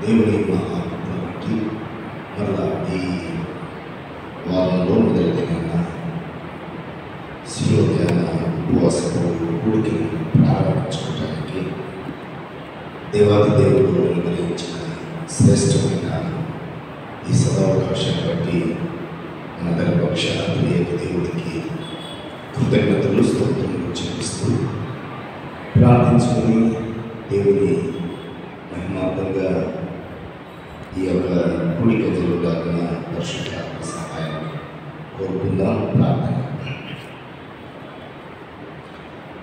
దేవుని మహాకృపను బట్టి మరలా ఈ వారంలో మొదటి దినాన శిలువ ధ్యాన ఉపవాసపు కూడికను ప్రారంభించుకోవడానికి దేవాది దేవుడు అనుగ్రహించిన శ్రేష్టమైన ఈ సదావకాశాన్ని బట్టి మనందరి పక్షాన దేవుడికి కృతజ్ఞతలు స్తోత్రములు చెల్లిస్తూ ప్రార్థించుకొని దేవుని మహిమార్థంగా ఈ యొక్క కూడిక జరుగుతున్న పరిశుద్ధాత్మ సహాయం కోరుకుందాం. ప్రార్థన.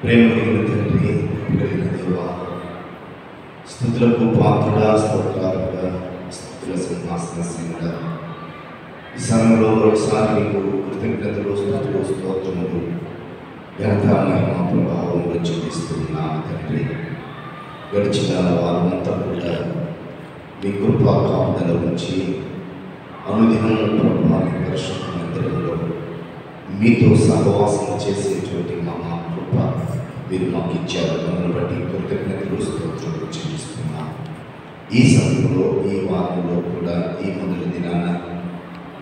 ప్రేమ కలిగిన తండ్రి, కలిగిన దేవా, స్తుతులకు పాత్రుడా, స్తోత్రాలుగా, స్తుతుల సింహాసనసీనుడా, ఈ సమయంలో మరొకసారి నీకు కృతజ్ఞతలు స్తుతులు స్తోత్రములు ఘనత మహిమ ప్రభావంలో చెల్లిస్తున్నా తండ్రి. గడిచిన వారమంతా కూడా మీ కృపా కాపుదల నుంచి అనుదినం ప్రభావి పరిశుద్ధ మందిరంలో మీతో సహవాసం చేసేటువంటి మహా కృప మీరు మాకు ఇచ్చారు. దాన్ని బట్టి కృతజ్ఞతలు స్తోత్రాలు చెల్లిస్తున్నా. ఈ సమయంలో ఈ వారంలో కూడా ఈ మొదటి దినాన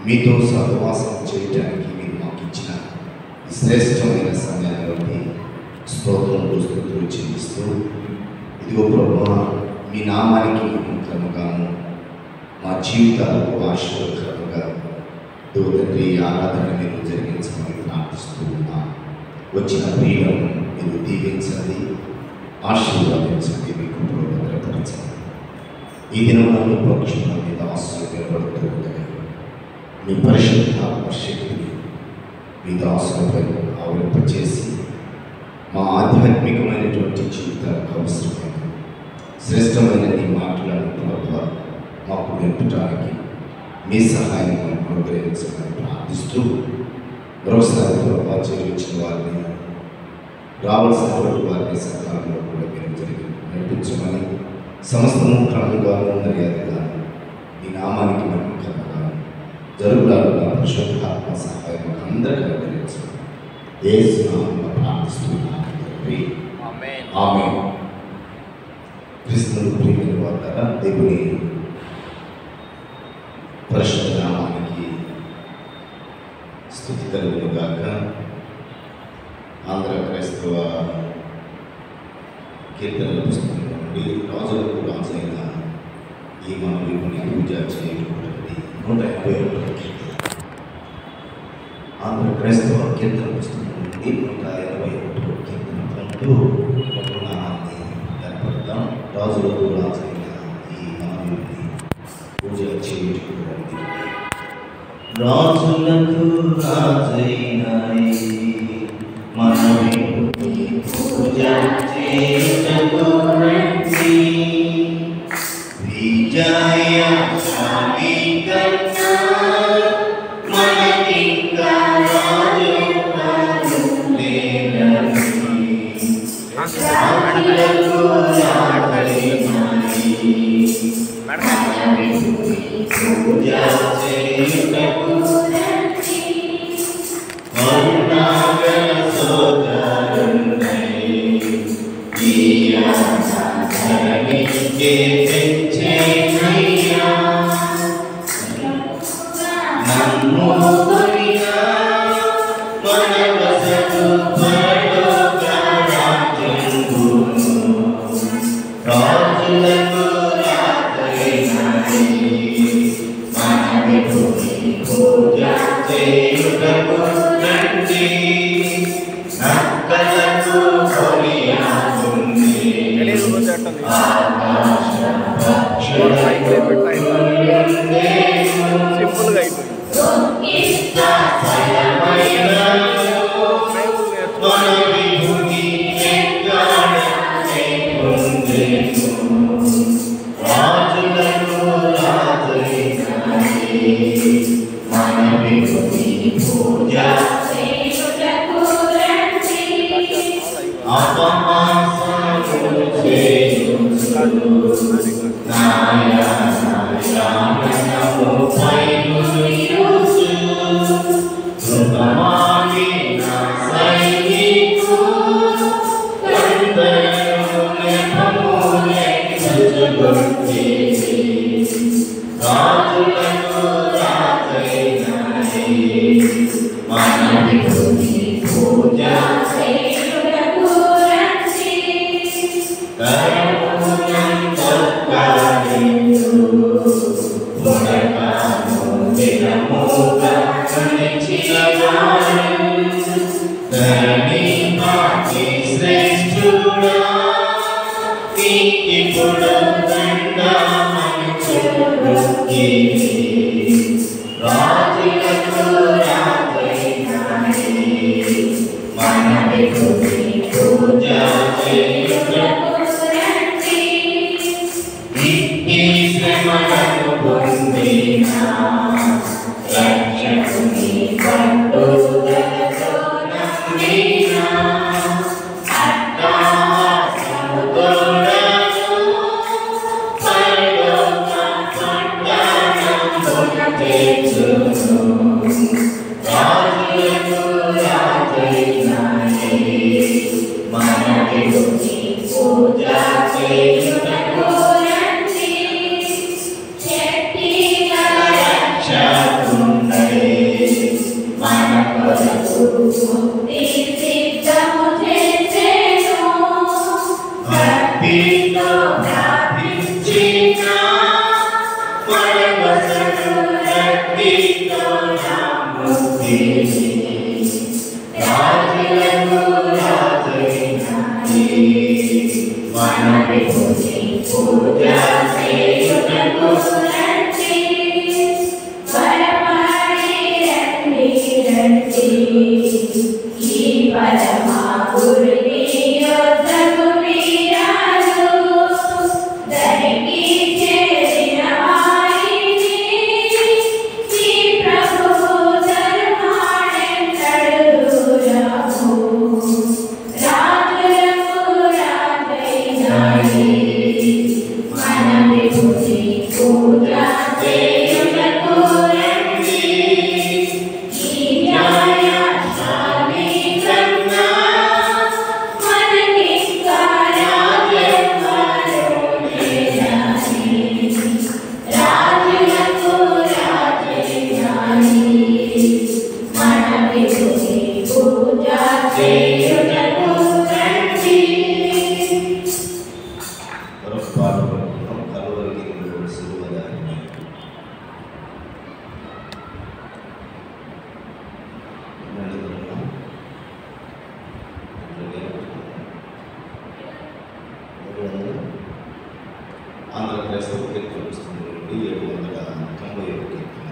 మీతో సహవాసం చేయడానికి మీరు మాకు ఇచ్చిన ఈ శ్రేష్టమైన సమయాన్ని బట్టి స్తోత్రములు స్తుతులు చెల్లిస్తూ, ఇదిగో ప్రభువా, మీ నామానికి క్రమగాను మా జీవితాలకు ఆశీర్వాదకరంగా తండ్రి ఆరాధన మీరు జరిగించమని ప్రార్థిస్తూ ఉన్నా. వచ్చిన ప్రియులను మీరు దీవించండి, ఆశీర్వాదించండి, మీకు భద్రపరచండి. ఈ దినంలో మీ పక్షుల మీద ఆశలు నిలబడుతూ ఉండగా మీ పరిశుద్ధాత్మ శక్తిని మీ దాసులపై ఆవింపచేసి మా ఆధ్యాత్మికమైనటువంటి జీవితాలకు అవసరమైన శ్రేష్టమైన నీ మాటలను ప్రభావ మాకు నేర్పడానికి మీ సహాయం అనుగ్రహించమని ప్రార్థిస్తూ, మరోసారి ప్రభావ చేయించిన వారిని రావాల్సినటువంటి వారిని సకాలంలో కూడా మీరు జరిగి నడిపించమని, సమస్తము క్రమంగాను మర్యాదగా ఈ నామానికి నమ్మకంగా జరుగులాగా పరిశుద్ధాత్మ సహాయం అందరికీ అనుగ్రహించమని యేసు నామములో ప్రార్థిస్తున్నాను తండ్రి. ఆమేన్. క్రీస్తును ప్రియమైన వారులారా, దేవుని పరిశుద్ధ నామానికి స్తుతి కలుగును గాక. ఆంధ్ర క్రైస్తవ కీర్తనల పుస్తకం నుండి రాజులకు రాజైన ఈ మనవిని పూజ చేయబడినది 151 కీర్తన. ఆంధ్ర క్రైస్తవ కీర్తన పుస్తకం నుండి 151 కీర్తన అంటూ ఒక నామాన్ని ఏర్పడతాం. రాజులకు రాజైన ఈ మనవిని పూజ చేయబడినది. రాజులకు రాజైన మనవిని పూజ చేయబడినది. విజయ స్వామికన్నా మనకింకా రాజు లేనని, రాజులకు రాజైనని మనవిని పూజ చేయుటకు కరుణాగల సోదరుడై ధరణికే తెచ్చేనయ్యా. నన్ను కొనినా మనవసకు పరలోక రాజ్యంబును, రాజులకు రాజైనని మనవిని పూజ చేయుటకు రండి. నక్కలకు కొనియాడుండి ఆకాశ పక్షులకు రాజులకు రాజైనని మనవిని పూజ అపహాసములు చేయుచు నాయనము పైనుయుచు కృతమాగిన సైనికు కందరు నెపములె చుచుగొట్టి మనవిధుని పూజ చేయుటకు రండి. కరపూజం తొక్కరించు పురకాను దినముగా కొనిచినవాడు. ధరణి మాకి శ్రేష్ఠుడా నీకిప్పుడు దండమని చెప్పుకి. రాజులకు రాజైనాడే మనవిధుని పూజ చేయుటకు రండి. ఇట్టి శ్రమలను పొందిన రక్షకుని పట్టుదలతో నమ్మిన అట్టాసముతోడను పరలోక పట్టణంబున చేర్చును. రాజులకు రాజైనాడే మనవిధుని పూజ చేయుటకు రండి. రక్షకుడై మన కొరకు ముక్తి సిద్ధము చేసెను. భక్తితో ప్రార్థించిన పరవశుడు రక్తితో నా ముక్తి. రాజులకు రాజైనాడే మనవిధుని పూజ చేయుటకు రండి. పరమాడి రండి రండి ఈ పరమా గురుని యొద్దకు వీరాలు. దరికి చేరిన వారిని ఈ ప్రభువు తరుమాడెన్నడు దూరము. రాజులకు రాజైనాడే మనవిధుని పూజ చేయుటకు రండి. ఈ న్యాయశాలి కన్నా మనకింకా రాజెవ్వరు లేరని. రాజులకు రాజైనాడే మనవిధుని పూజ చేయుటకు రండి. ఆంధ్రప్రదేశ్ కీర్తన పుస్తకం నుండి 797 కీర్తన.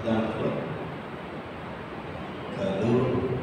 దాంట్లో 839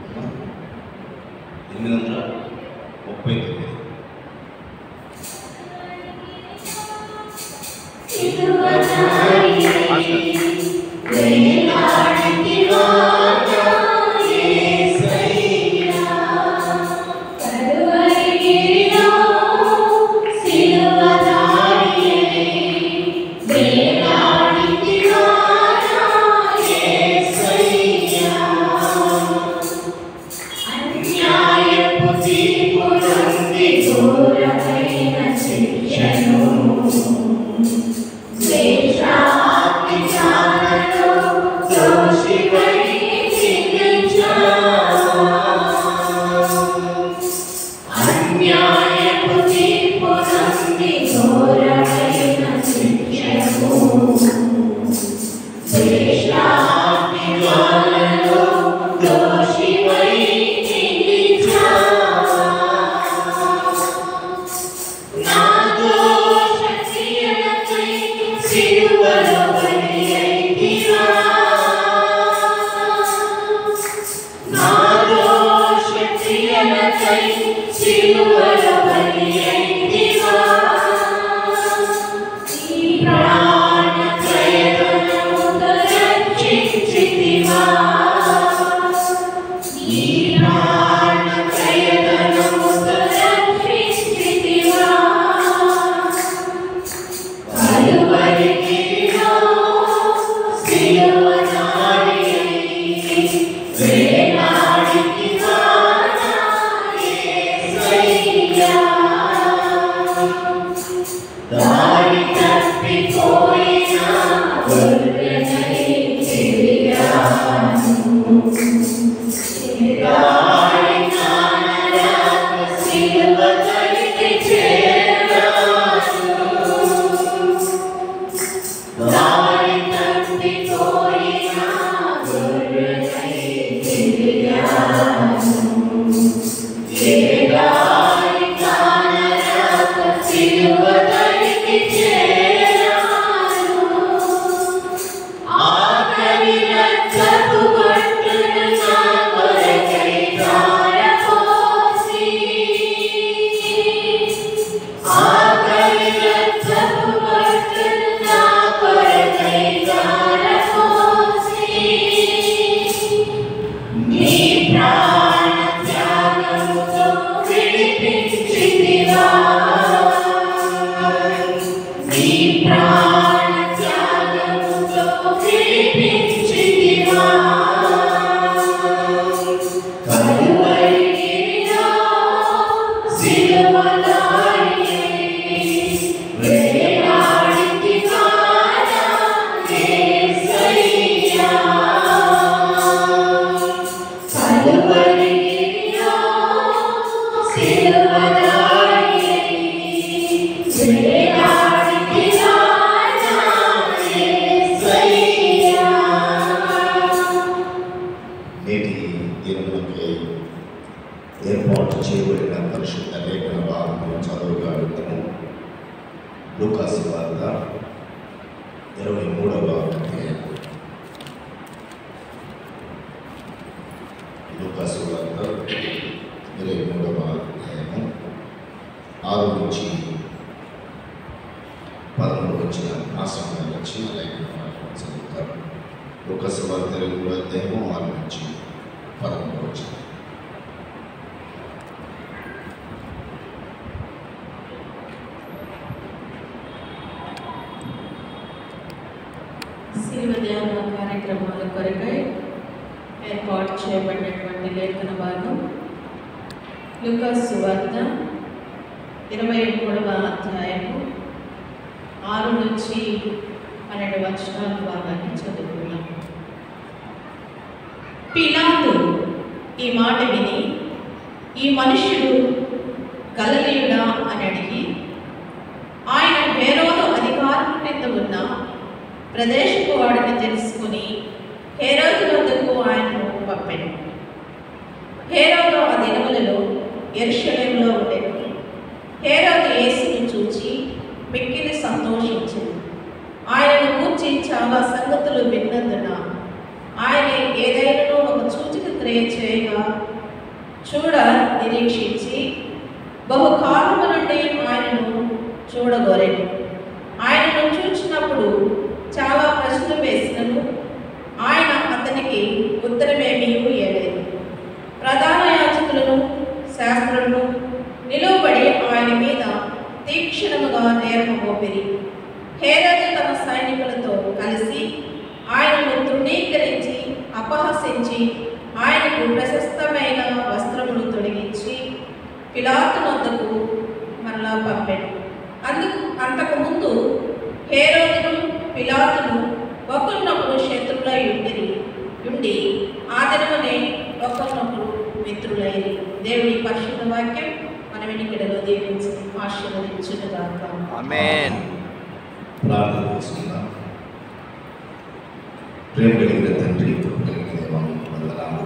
విడిపించితివా నీ ప్రాణ త్యాగముతో విడిపించితివా కలువరిగిరిలో సిలువలాడి వేలాడితివా నా యేసయ్యా కలువరిగిరిలో సిలువలాడి వేలాడితివా నా యేసయ్యా నేటి దినములకై ఏర్పాటు చేయబడిన పరిశుద్ధ లేఖన భాగంలో చదువుగా విందాము. లూకాసు వార్త 23వ అధ్యాయం. లూకాసు వార్త 23వ అధ్యాయము 6 నుంచి 13 వచ్చిన ఆశ్రమం వచ్చి లేఖన భాగం చదువుతారు. లూకాసు వార్త 23వ అధ్యాయము 6 నుంచి 13 వచ్చిన. శిలువ ధ్యాన కార్యక్రమాల కొరకై ఏర్పాటు చేయబడినటువంటి లేఖన భాగం లూకాసు సువార్త 23వ అధ్యాయము 6 నుంచి 12 వచనాల భాగాన్ని చదువుకున్నాం. పిలాతు ఈ మాట విని, ఈ మనుష్యుడు గలిలయుడా అని అడిగి, ఆయన హేరోదు అధికారం కింద ఉన్న ప్రదేశపు వాడిని తెలుసుకుని హేరోదు వద్దకు ఆయనను పంపెను. హేరోదు ఆ దినములలో యెరూషలేములో ఉండెను. హేరోదు యేసుని చూచి మిక్కిలి సంతోషించెను. ఆయనను గూర్చి చాలా సంగతులు విన్నందున ఆయన ఏదైనా ఒక సూచక క్రియ చేయగా చూడ నిరీక్షించి బహుకాలము నుండి ఆయనను చూడగోరెను. ఆయనను చూచినప్పుడు చాలా ప్రశ్నలు వేసినను ఆయన అతనికి ఉత్తరమేమీ ఇయ్యలేదు. ప్రధాన యాజకులను శాస్త్రులను నిలువబడి ఆయన మీద తీక్షణముగా నేరము మోపిరి. హేరోదు తన సైనికులతో కలిసి ఆయనను తృణీకరించి అపహసించి ఆయనకు ప్రశస్తమైన వస్త్రములు తొలగించి పిలాతు వద్దకు మరలా పంపెను. అంతకుముందు హేరోదును పిలాతును ఒకరినొకరు శత్రులై ఉండి ఆ దినమునే ఒకరినొకరు మిత్రులైరి. దేవుని పరిశుద్ధ వాక్యం మన వెనుకడలో దీవించి ఆశీర్వదించునుగాక. ఆమేన్. ప్రార్థన చేసుకుందాం. ప్రేమ కలిగిన తండ్రి, కృప కలిగిన దేవా, మీకు వందనాలు,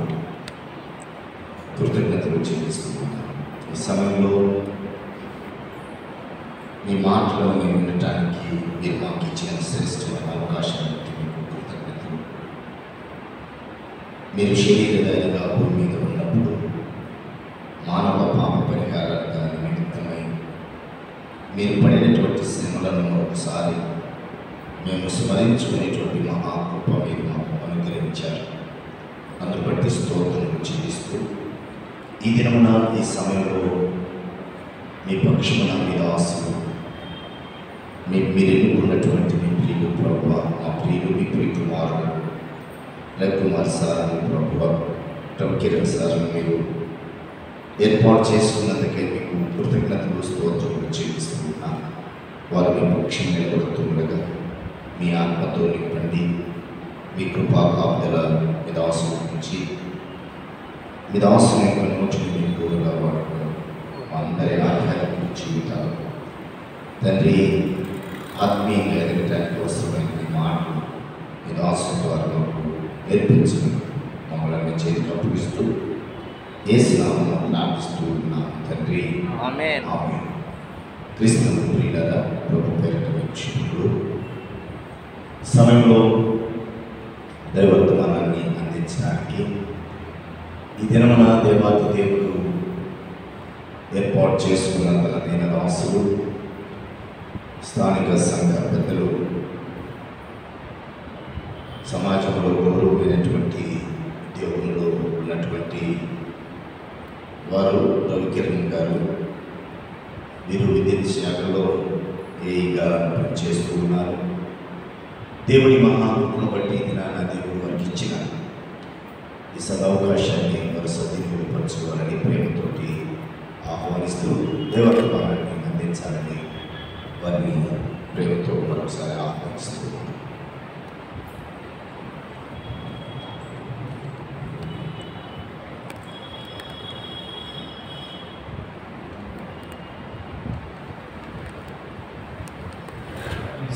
కృతజ్ఞతలు చెల్లిస్తున్నాను. ఈ సమయంలో మీ మాటలను మేము వినటానికి మీరు మాకు ఇచ్చిన శ్రేష్టమైన అవకాశాన్ని బట్టి మీకు కృతజ్ఞతలు. మీరు శరీరధారిగా భూమి మీద ఉన్నప్పుడు మానవ పాప పరిహారాల నిమిత్తమై మీరు పడినటువంటి శ్రమలను మరొకసారి మేము స్మరించుకునేటువంటి మహాకృప మీరు మాకు అనుగ్రహించారు. అందును బట్టి స్తోత్రం చెల్లిస్తూ ఈ దినమున ఈ సమయంలో మీ పక్షమున మీద ఆశలు మీరు ఎన్నుకున్నటువంటి మీ ప్రియులు ప్రభువ, మా ప్రియులు మీ ప్రియ కుమారుడు రవికుమార్ సార్ని ప్రభువ, కిరణ్ సార్ని మీరు ఏర్పాటు చేసుకున్నందుకే మీకు కృతజ్ఞతలు స్తోత్రములు చెల్లిస్తున్నాను. వారు మీ పక్షం నిలబడుతుండగా మీ ఆత్మతో నింపండి. మీ కృపా కాపుదల మీద ఆశ్రయించి మీ దాసుల యొక్క నోటిని మీ కూరగా వాడుకోవడం మా అందరి ఆధ్యాత్మిక జీవితాలు తండ్రి ఆత్మీయంగా ఎదగటానికి అవసరమైన మీ మాటలు మీ దాసుల ద్వారా నేర్పించడం మమ్మల్ని చేతికి అప్పగిస్తూ యేసునామములో ప్రార్థిస్తూ ఉన్నాం తండ్రి. ఆమేన్. ఆమేన్. క్రీస్తు ప్రియులారా, ప్రభు పేరిట వీక్షకులు సమయంలో దైవవర్తమానాన్ని అందించడానికి ఈ దినమున దేవాది దేవుడు ఏర్పాటు చేసుకున్న తన దీనదాసులు, స్థానిక సంఘ పెద్దలు, సమాజంలో గౌరవమైనటువంటి దేవుళ్ళు ఉన్నటువంటి వారు రవికిరణ్ గారు వీరు విద్యుత్ శాఖలో ఏఈగా పనిచేస్తూ ఉన్నారు. దేవుని మహాకృపను బట్టి దినాన దేవుడు వారికి ఇచ్చిన ఈ సదవకాశాన్ని వారు సద్వినియోగపరచుకోవాలని ప్రేమతోటి ఆహ్వానిస్తూ దేవత్వాన్ని అందించాలని వారిని ప్రేమతో మరొకసారి ఆహ్వానిస్తూ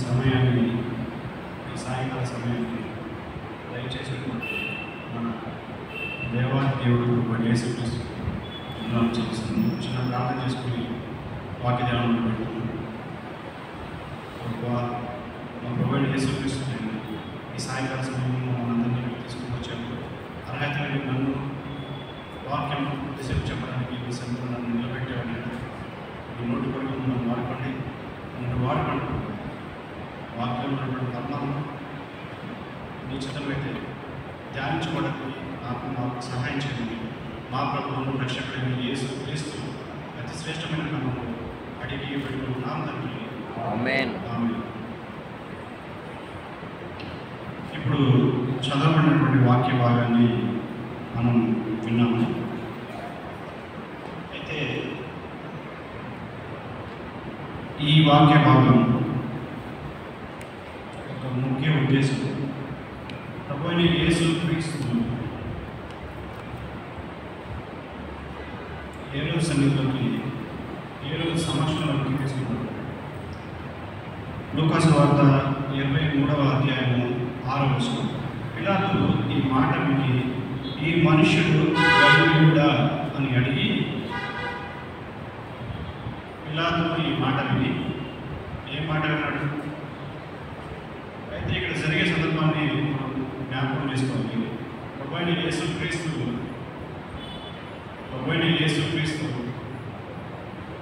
సమయాన్ని సాయంకాల సమయాన్ని దయచేసి మన దేవాది దేవుడు యేసుక్రీస్తు చేస్తున్నాం. చిన్న ప్రార్థన చేసుకుని వాక్య ధ్యానంలో పెడుతున్నాం. మా ప్రభు యేసుక్రీస్తు ఈ సాయంకాల సమయంలో మనందరినీ తీసుకుని వచ్చాము. అర్హత లేని నన్ను వాక్యం కొద్దిసేపు చెప్పడానికి ఈ సమయంలో నన్ను నిలబెట్టేవాడిని. ఈ నోటి కొరకు నన్ను వాడుకోండి, నన్ను వాడుకోండి. వాక్యం ఉన్నటువంటి కర్మలను నీ చిత్తమైతే ధ్యానించుకోవడానికి నాకు సహాయం చేయండి. మా ప్రభువును రక్షకుడైన యేసుక్రీస్తు అతి శ్రేష్టమైన నామములో అడిగి పెట్టుకున్నాం తండ్రి. ఆమేన్. ఇప్పుడు చదవబడినటువంటి వాక్య భాగాన్ని మనం విన్నాము. అయితే ఈ వాక్య భాగం ముఖ్య ఉద్దేశం ప్రభువైన యేసుక్రీస్తు హేరోదు సన్నిధిలోకి, హేరోదు సమక్షంలోకి తీసుకున్నాడు. లూకాసు వార్త 23వ అధ్యాయము 6వ వచనం. పిలాతు ఈ మాట విని, ఈ మనుష్యుడు గలిలయుడా అని అడిగి, పిలాతు ఈ మాట విని ఏ మాట విన్నాడు? అయితే ఇక్కడ జరిగే సందర్భాన్ని మనం జ్ఞాపకం చేసుకోవాలి. ప్రభువైన యేసుక్రీస్తు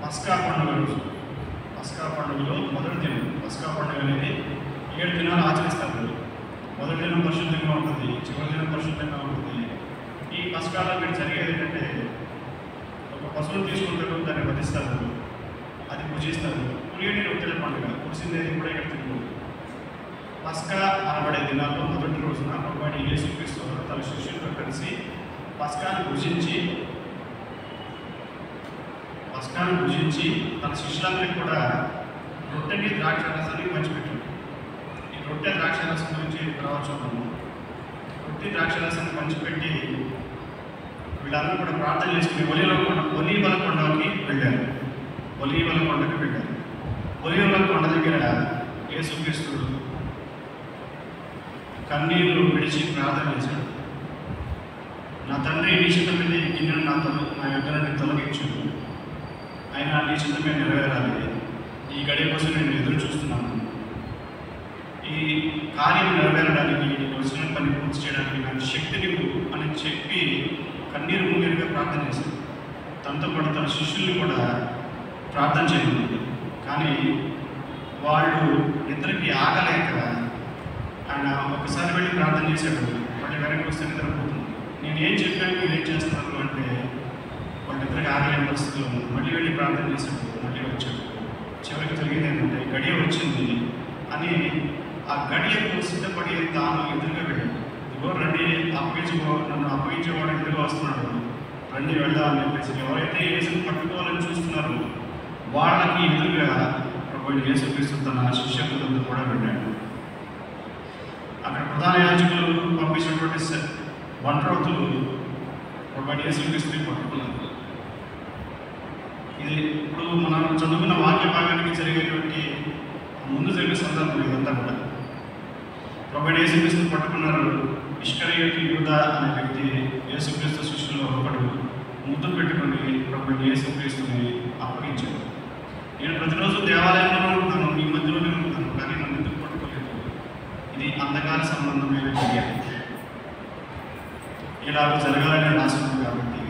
పస్కా పండుగలో మొదటి దినం. పస్కా పండుగ అనేది 7 దినాలు ఆచరిస్తారు. మొదటి దినం పరిశుద్ధంగా ఉంటుంది, చివరి దినం పరిశుద్ధంగా ఉంటుంది. ఈ పస్కాలో ఇక్కడ జరిగేది ఏంటంటే, ఒక పశువును తీసుకుంటారు, దాన్ని వధిస్తారు, అది పూజిస్తారు. పులియని రొట్టెల పండుగ, పులిసిందేది కూడా ఇక్కడ తిరుగుతుంది. పస్కా అనబడే దినాల్లో మొదటి రోజున ప్రభువైన యేసుక్రీస్తు తన శిష్యులతో కలిసి పస్కాను భుజించి తన శిష్యులందరికీ కూడా రొట్టెని ద్రాక్షారసాన్ని పంచిపెట్టాడు. ఈ రొట్టె ద్రాక్షారసం గురించి తర్వాత చూద్దాము. రొట్టె ద్రాక్షారసాన్ని పంచిపెట్టి వీళ్ళందరూ కూడా ప్రార్థన చేసుకుని ఒలీవల కొండకి వెళ్ళారు. ఒలీవల కొండ దగ్గర యేసుక్రీస్తు కన్నీరు విడిచి ప్రార్థన చేశాడు. నా తండ్రి, నీ చిత్తం మీద ఈ గిన్నెను నా యొద్దనుండి తొలగించు. అయినా నీ చిత్తమే నెరవేరాలి. ఈ గడియ కోసం నేను ఎదురు చూస్తున్నాను. ఈ కార్యం నెరవేరడానికి, నీకు వచ్చిన పని పూర్తి చేయడానికి నాకు శక్తి నివ్వు అని చెప్పి కన్నీరు మున్నీరుగా ప్రార్థన చేశాడు. తనతో పాటు తన శిష్యుల్ని కూడా ప్రార్థన చేయలేదు. కానీ వాళ్ళు ఇద్దరికి ఆగలేక ఆయన ఒకసారి వెళ్ళి ప్రార్థన చేశాడు. మళ్ళీ వెనక్కి వస్తే నిద్రపోతుంది. నేను ఏం చెప్పాను, మీరు ఏం చేస్తున్నారు అంటే వాళ్ళిద్దరికి ఆగలేని పరిస్థితుల్లో ఉంది. మళ్ళీ వెళ్ళి ప్రార్థన చేశాడు, మళ్ళీ వచ్చాడు. చివరికి జరిగింది ఏంటంటే, గడియ వచ్చింది అని ఆ గడియకు సిద్ధపడి తాను ఎదురుగా వెళ్ళాడు. ఇదిగో రండి, నన్ను అప్పగించేవాడు ఎదురుగా వస్తున్నాడు, రండి వెళ్దాం అని చెప్పేసి ఎవరైతే యేసుని పట్టుకోవాలని చూస్తున్నారో వాళ్ళకి ఎదురుగా ప్రభువైన యేసుక్రీస్తు తన శిష్యులతో కూడా వెళ్ళాడు. అక్కడ ప్రధాన యాజకులు పంపించినటువంటి వంటరౌతులు ప్రభువైన యేసుక్రీస్తుని పట్టుకున్నారు. ఇది ఇప్పుడు మనం చదువుకున్న వాక్య భాగానికి జరిగేటువంటి ముందు జరిగే సందర్భం ఇదంతా కూడా. ప్రభువైన యేసుక్రీస్తుని పట్టుకున్నారు. ఇష్కరియోతు యూదా అనే వ్యక్తి యేసుక్రీస్తు శిష్యుల్లో ఒకడు ముద్దు పెట్టుకుని ప్రభువైన యేసుక్రీస్తుని అప్పగించాడు. నేను ప్రతిరోజు దేవాలయంలో ఉంటాను, ఈ మధ్యలోనే ఉంటాను, కానీ నన్ను ఎందుకు పట్టుకోలేదు? ఇది అంధకార సంబంధమైన క్రియ. ఇలా జరగాలని ఆశిస్తుంది కాబట్టి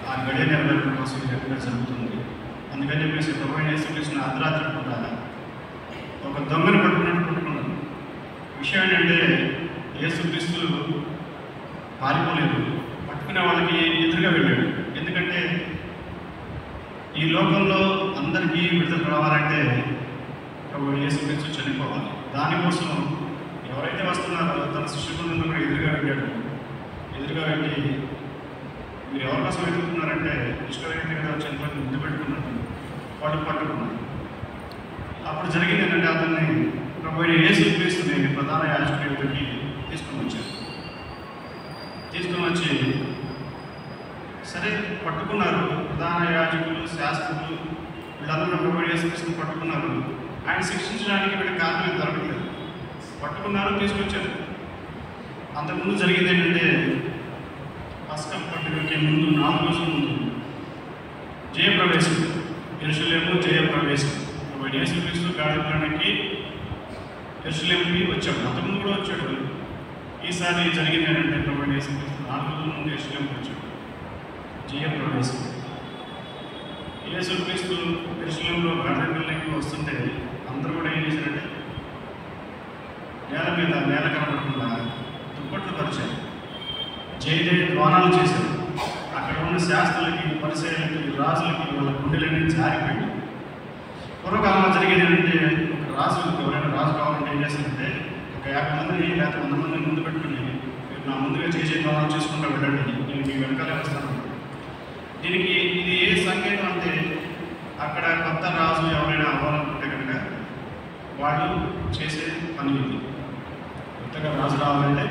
ఆ గడియ నెరవేరడం కోసం ఇది జరుగుతుంది. అందుకని చెప్పేసి ప్రభువైన యేసుక్రీస్తుని అర్ధరాత్రి పూట ఒక దొంగను పట్టుకున్నాను. విషయం ఏంటంటే, యేసుక్రీస్తు పారిపోలేదు, పట్టుకునే వాళ్ళకి ఎదురుగా వెళ్ళాడు. ఈ లోకంలో అందరికీ విడుదల రావాలంటే ప్రభు యేసుక్రీస్తు చనిపోవాలి. దానికోసం ఎవరైతే వస్తున్నారో తన శిష్యులను కూడా ఎదురుగా వెళ్ళాడు. ఎదురుగా వెళ్ళి మీరు ఎవరి కోసం వెతుకుతున్నారంటే ఇష్టమైతే కదా చనిపోయి ముందు పెట్టుకున్నట్టు వాళ్ళు పట్టుకున్నారు. అప్పుడు జరిగింది ఏంటంటే అతన్ని ప్రభు యేసుక్రీస్తుని ప్రధాన యాజకుడి దగ్గరికి తీసుకొని వచ్చారు. తీసుకొని వచ్చి సరే పట్టుకున్నారు. ప్రధాన యాజకులు, శాస్త్రులు వీళ్ళందరూ ప్రభు యేసుక్రీస్తుని పట్టుకున్నారు. ఆయన శిక్షించడానికి వీళ్ళ కారణం దొరకలేదు. పట్టుకున్నారు, తీసుకొచ్చారు. అంతకుముందు జరిగింది ఏంటంటే పస్కా పండుగకి ముందు 4 రోజుల ముందు జయప్రవేశం, యెరూషలేము జయప్రవేశం. ప్రభు యేసుక్రీస్తు గాడిదకి యెరూషలేముకి వచ్చాడు. అంతకుముందు కూడా వచ్చాడు. ఈసారి జరిగింది ఏంటంటే ప్రభు యేసుక్రీస్తు 4 రోజుల ముందు యెరూషలేముకి వచ్చాడు. జయప్రవేశం. యేసుక్రీస్తు యెరూషలేములో గాడిదకి వస్తుంటే అందరూ కూడా ఏం చేశారంటే నేల మీద నేల కనబడకుండా దుప్పట్లు పరిచారు, జయ ద్వానాలు చేశారు. అక్కడ ఉన్న శాస్త్రులకి, పరిచయాలకి, రాజులకి వాళ్ళ గుండెలన్నీ జారిపోయింది. పూర్వకాలంలో జరిగేది ఏంటంటే ఒక రాజు ఎవరైనా రాజు కావాలంటే ఏం చేస్తారంటే ఒక 50 మందిని లేకపోతే 100 మందిని ముందు పెట్టుకుని మీరు నా ముందుగా చేసే ద్వానాలు చేసుకుంటూ వెళ్ళండి, నేను మీ వెనకాలే వస్తాను. దీనికి ఇది ఏ సంకేతం అంటే అక్కడ కొత్త రాజు ఎవరైనా అవ్వాలనుకుంటే కనుక వాళ్ళు చేసే పని ఇది. కొత్తగా రాజు రావాలంటే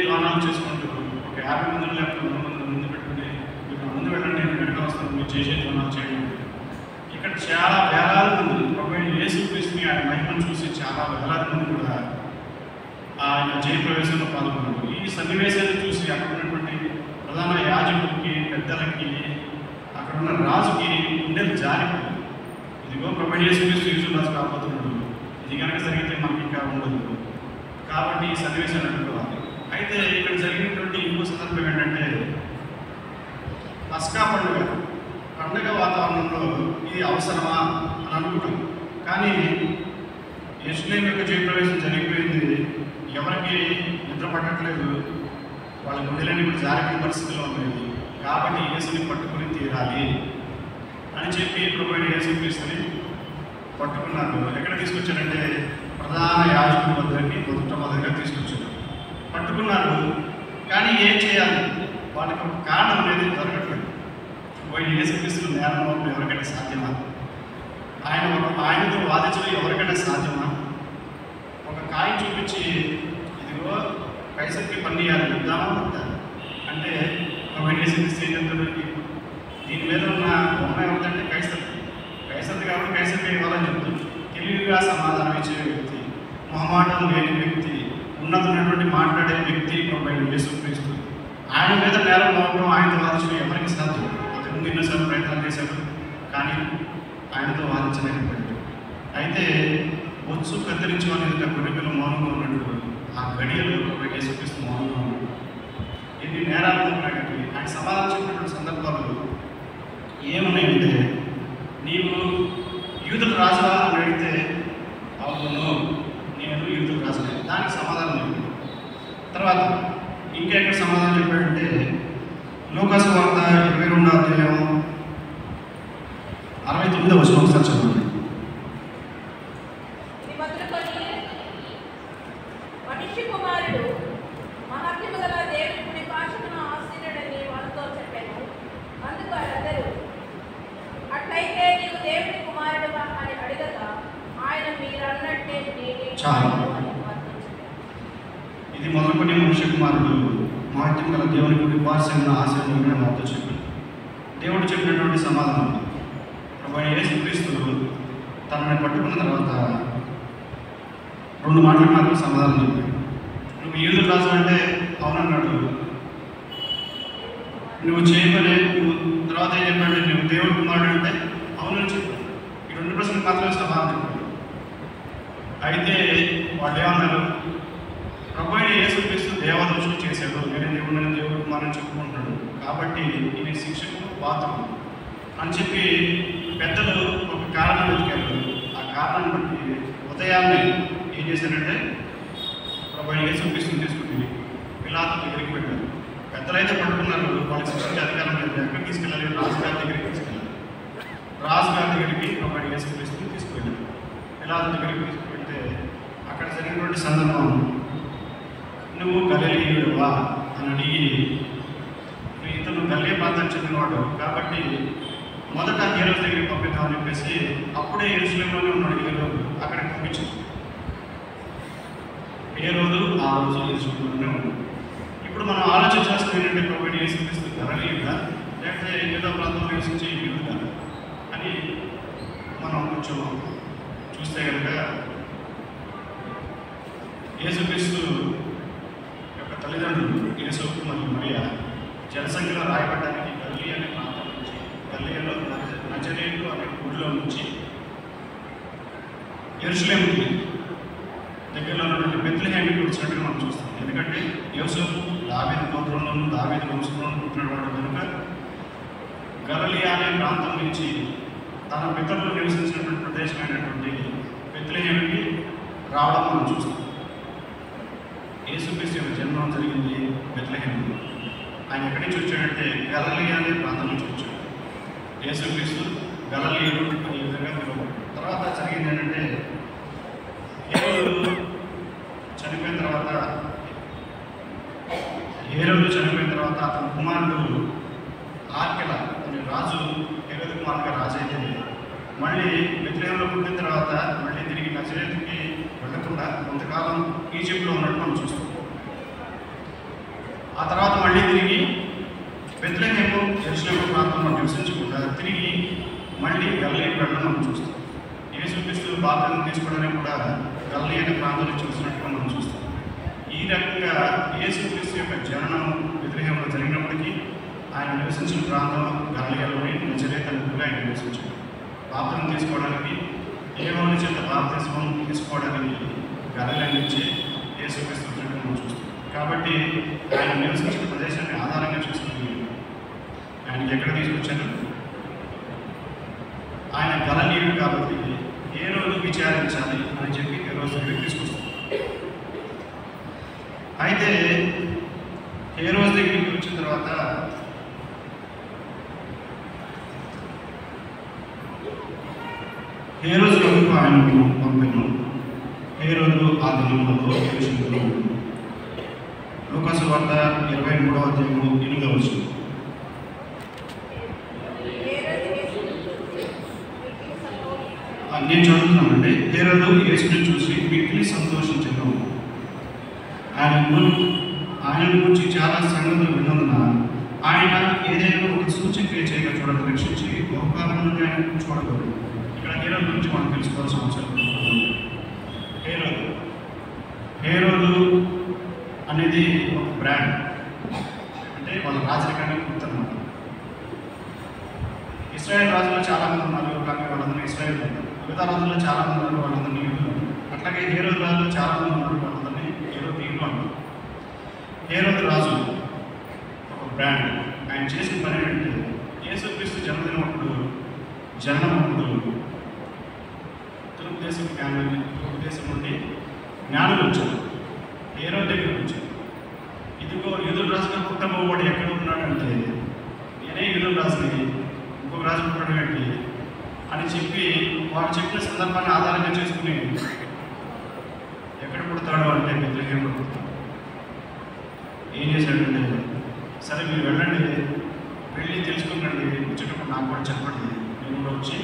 ద్వానాలు చేసుకుంటూ ఒక 50 మందిని లేకపోతే 100 మందిని ముందు పెట్టుకుని మీరు ముందు వెళ్ళండి, నేను వెనక వస్తాను, మీరు ద్వానాలు చేయండి. ఇక్కడ చాలా వేలాది మంది ప్రభు యేసుక్రీస్తుని ఆయన మహిమను చూసి చాలా వేలాది మంది కూడా ఆయన జయప్రవేశంలో పాల్గొన్నారు. ఈ సన్నివేశాన్ని చూసి అక్కడ ఉన్నటువంటి ప్రధాన యాజకుడికి, పెద్దలకి, అక్కడ ఉన్న రాజుకి ఉండేది జారిపోయింది. ఇదిగో ప్రభు యేసుక్రీస్తు యూసుఫ్ రాజు కాబోతున్నాడు, ఇది కనుక జరిగితే మనకి ఇంకా ఉండదు కాబట్టి ఈ సన్నివేశాలు అనుకోవాలి. అయితే ఇక్కడ జరిగినటువంటి ఇంకో సందర్భం ఏంటంటే పస్కా పండుగ వాతావరణంలో ఇది అవసరమా అని అనుకుంటాం. కానీ యెరూషలేము యొక్క జయప్రవేశం జరిగిపోయింది. ఎవరికి నిద్ర పట్టట్లేదు, వాళ్ళ గుండెలన్నీ కూడా జారిపోయిన పరిస్థితిలో ఉండేది. కాబట్టి యేసుని పట్టుకుని తీరాలి అని చెప్పి ప్రభు యేసుక్రీస్తుని పట్టుకున్నారు. ఎక్కడ తీసుకొచ్చారంటే ప్రధాన యాజకుడి వద్దకి మొదటగా తీసుకొచ్చారు. పట్టుకున్నారు. కానీ ఏం చేయాలి, వాళ్ళకి ఒక కారణం అనేది జరగట్లేదు. యేసుక్రీస్తు నేరంలో ఎవరికైనా సాధ్యమా? ఆయనతో వాదించడం ఎవరికైనా సాధ్యమా? ఒక కాయం చూపించి ఇదిగో కైసర్కి పనియాలి, ఇద్దామా వద్దా అంటే యేసుక్రీస్తు ఏం చెప్తాడు, దీని మీద ఉన్న బొమ్మ ఎవరిదంటే కైసర్ది కాబట్టి కైసర్కి ఇవ్వాలని చెప్తాడు. తెలివిగా సమాధానం ఇచ్చే వ్యక్తి, మొహమాటం లేని వ్యక్తి, ఉన్నతమైనటువంటి మాట్లాడే వ్యక్తి ప్రభు యేసుక్రీస్తు. ఆయన మీద నేరం మోపడం, ఆయనతో వాదించడం ఎవరికి సాధ్యం? అంతకుముందు ఎన్నోసార్లు ప్రయత్నాలు చేశాడు, కానీ ఆయనతో వాదించలేకపోయాడు. అయితే బొత్సు కత్తిరించుకొని గొర్రెపిల్ల మౌనంగా ఉన్నట్టు ఆ గడియలో ప్రభు యేసుక్రీస్తు మౌనంగా ఉన్నాడు. ఎన్ని నేరాలు ఉన్నప్పటికీ ఆయన సమాధానం చెప్పినటువంటి సందర్భాలు ఏమున్నాయంటే, నీవు యూదుల రాజులా అని అడిగితే అవును నేను యూదుల రాజులే, దానికి సమాధానం చెప్పాడు. తర్వాత ఇంకెక్కడ సమాధానం చెప్పాడంటే లూకాసు వార్త 22వ అధ్యాయం 69వ వచనం ఒకసారి చదవండి. మనిషి కుమారుడు మహత్యము గల దేవుని కుడి పార్శ్వమున ఆసీనుడని వాళ్ళతో చెప్పాను. అందుకు వారందరూ అట్లయితే నీవు దేవుని కుమారుడుగా అని అడగగా ఆయన మీరన్నట్టే ఇది మొదలుకొని మనిషి కుమారుడు మహత్యం గల దేవుని కుడి పార్శ్వమున ఆసీనుడని వాళ్ళతో చెప్పాడు. దేవుడు చెప్పినటువంటి సమాధానం ప్రభు యేసుక్రీస్తు తనని పట్టుకున్న తర్వాత 2 మాటలకు మాత్రం సమాధానం చెప్పాడు. నువ్వు యూదుల రాజు అంటే అవునన్నాడు. నువ్వు చేయమనే నువ్వు తర్వాత ఏం చెప్పాడు, నువ్వు దేవుడి కుమారుడు అంటే అవునని చెప్పాడు. ఈ 2 ప్రశ్నలకు మాత్రమే సమాధానం చెప్పాడు. అయితే వాళ్ళు ఏమన్నారు, ప్రభు యేసుక్రీస్తు దేవదోషులు చేశాడు, నేను దేవుడి కుమారుని చెప్పుకుంటున్నాడు కాబట్టి ఇది శిక్షకు పాత్రుడు అని చెప్పి పెద్దలు ఒక కారణం వెతికారు. ఆ కారణాన్ని బట్టి ఉదయాన్నే ఏం చేశారంటే ప్రభు యేసుక్రీస్తుని తీసుకుని పిలాతు దగ్గరికి పెట్టారు. పెద్దలైతే పట్టుకున్నారు, వాళ్ళకి శిక్షించే అధికారం లేదు. ఎక్కడికి తీసుకెళ్ళాలి, రాజుగారి దగ్గరికి తీసుకెళ్ళాలి. పిలాతు దగ్గరికి ప్రభు యేసుక్రీస్తుని తీసుకువెళ్ళాడు. పిలాతు దగ్గరికి తీసుకువెళ్తే అక్కడ జరిగినటువంటి సందర్భం, నువ్వు గలిలయుడివా అని అడిగి, ఇతను గలిలయ ప్రాంతానికి చెందినవాడు కాబట్టి మొదట హేరోదు దగ్గరికి పంపిద్దామని చెప్పేసి అప్పుడే యెరూషలేములోనే ఉన్నాడు హేరోదు, అక్కడికి పంపించాడు. హేరోదు ఆ రోజు యెరూషలేములోనే ఉన్నాడు. ఇప్పుడు మనం ఆలోచించాల్సింది ఏంటంటే ప్రభు యేసుక్రీస్తు గలిలయుడా లేకపోతే ఏదో ప్రాంతంలో నివసించే యూదుడా అని మనం కొంచెం చూస్తే కనుక యేసుక్రీస్తు యొక్క తల్లిదండ్రులు యేసోపు మరియు మరియా జనసంఖ్యలో రాయబడడానికి గలిలయ అనే ప్రాంతం నుంచి, గలిలయలో నజరేతు అనే ఊళ్ళో నుంచి యెరూషలేముకి దగ్గరలో ఉన్నటువంటి బెత్లెహేముకి వచ్చినట్టుగా మనం చూస్తాం. ఎందుకంటే యోసేపు దావీదు గోత్రంలోనూ దావీదు వంశంలోనూ పుట్టినవాడు కనుక గలిలయ అనే ప్రాంతం నుంచి తన పితరులు నివసించినటువంటి ప్రదేశమైనటువంటి బెత్లెహేముకి రావడం మనం చూస్తాం. యేసుక్రీస్తు యొక్క జన్మం జరిగింది బెత్లెహేములో. ఆయన ఎక్కడి నుంచి వచ్చాడంటే గలిలయ అనే ప్రాంతం నుంచి వచ్చాడు. యేసుక్రీస్తు గలిలయుడు అనే విధంగా పిలువబడ్డాడు. తర్వాత జరిగింది ఏంటంటే హేరోదు చనిపోయిన తర్వాత అతని కుమారుడు ఆర్కెల అనే రాజు హేరోదు కుమారుడుగా రాజు అయితే మళ్ళీ బెత్లెహేములో పుట్టిన తర్వాత మళ్ళీ తిరిగి నజరేతుకి వెళ్ళకుండా కొంతకాలం ఈజిప్ట్లో ఉన్నట్టు మనం చూస్తాం. ఆ తర్వాత మళ్ళీ తిరిగి బెత్లెహేము యెరూషలేము ప్రాంతంలో నివసించకుండా తిరిగి మళ్ళీ గలిలయకు వెళ్ళడం మనం చూస్తాం. యేసుక్రీస్తు బాప్తిసం తీసుకోవడానికి కూడా గలిలయ అనే ప్రాంతం నుంచి చూసినట్టుగా మనం చూస్తాం. ఈ రకంగా యేసుక్రీస్తు యొక్క జననం బెత్లెహేములో జరిగినప్పటికీ ఆయన నివసించిన ప్రాంతం గలిలయలోని నజరేతు అనే ఊరిలో ఆయన నివసించాడు. బాప్తిసం తీసుకోవడానికి యోహాను చేత బాప్తిసం తీసుకోవడానికి గలిలయ నుంచి యేసుక్రీస్తు వచ్చినట్టు మనం చూస్తాం. కాబట్టి ఆయన నివసించిన ప్రదేశాన్ని ఆధారంగా చేసుకుని ఆయనకి ఎక్కడ తీసుకొచ్చారు? ఆయన గలిలయుడు కాబట్టి ఏ రోజు విచారించాలి అని చెప్పి ఏ రోజు దగ్గరికి తీసుకొస్తాం. అయితే ఏ రోజు దగ్గరికి వచ్చిన తర్వాత ఏ రోజు వరకు ఆయనకు పంపాను. ఏ రోజు ఆ దినంలో యెరూషలేములో లూకాసు వార్త 23వ అధ్యాయము 8వ వచనం. నేను చదువుతున్నానండి. హేరోదు యేసుని చూసి మిక్కిలి సంతోషించెను. ఆయన గురించి చాలా సంగతులు విన్నందున ఆయన ఏదైనా ఒక సూచక్రియ చేయగా చూడడం రక్షించి బహుకాలం నుండి ఆయన చూడగలరు. ఇక్కడ హేరోదు గురించి మనం తెలుసుకోవాల్సిన అవసరం. హేరోదు అనేది ఒక బ్రాండ్, అంటే వాళ్ళ రాజరికానికి గుర్తన్నమాట. ఇశ్రాయేల్ రాజులో చాలామంది ఉన్నారు, కానీ వాళ్ళందరూ ఇశ్రాయేల్ ఉన్నారు. మిగతా రాజుల్లో చాలామంది ఉన్నారు, వాళ్ళందరినీ యూదులు. అట్లాగే హేరోదు రాజులో చాలామంది ఉన్నారు, వాళ్ళందరినీ హేరోదీయులు అంటారు. హేరోదు రాజు ఒక బ్రాండ్. ఆయన చేసిన పని ఏంటంటే యేసుక్రీస్తు జన్మదినప్పుడు తూర్పు దేశం నుండి జ్ఞానులు వచ్చారు. హేరోదు దగ్గరికి వచ్చారు. ఇదిగో యూదుల రాజుగా పుట్టబోవాడు ఎక్కడ ఉన్నాడంటే, నేనే యూదుల రాజుని, ఇంకొక రాజు పుట్టడం ఏంటి అని చెప్పి వారు చెప్పిన సందర్భాన్ని ఆధారంగా చేసుకుని ఎక్కడ పుడతాడు అంటే బెత్లెహేములో పుడతాడు. ఏం చేశాడంటే, సరే మీరు వెళ్ళండి, వెళ్ళి తెలుసుకునండి, వచ్చేటప్పుడు నాకు కూడా చెప్పండి, నేను కూడా వచ్చి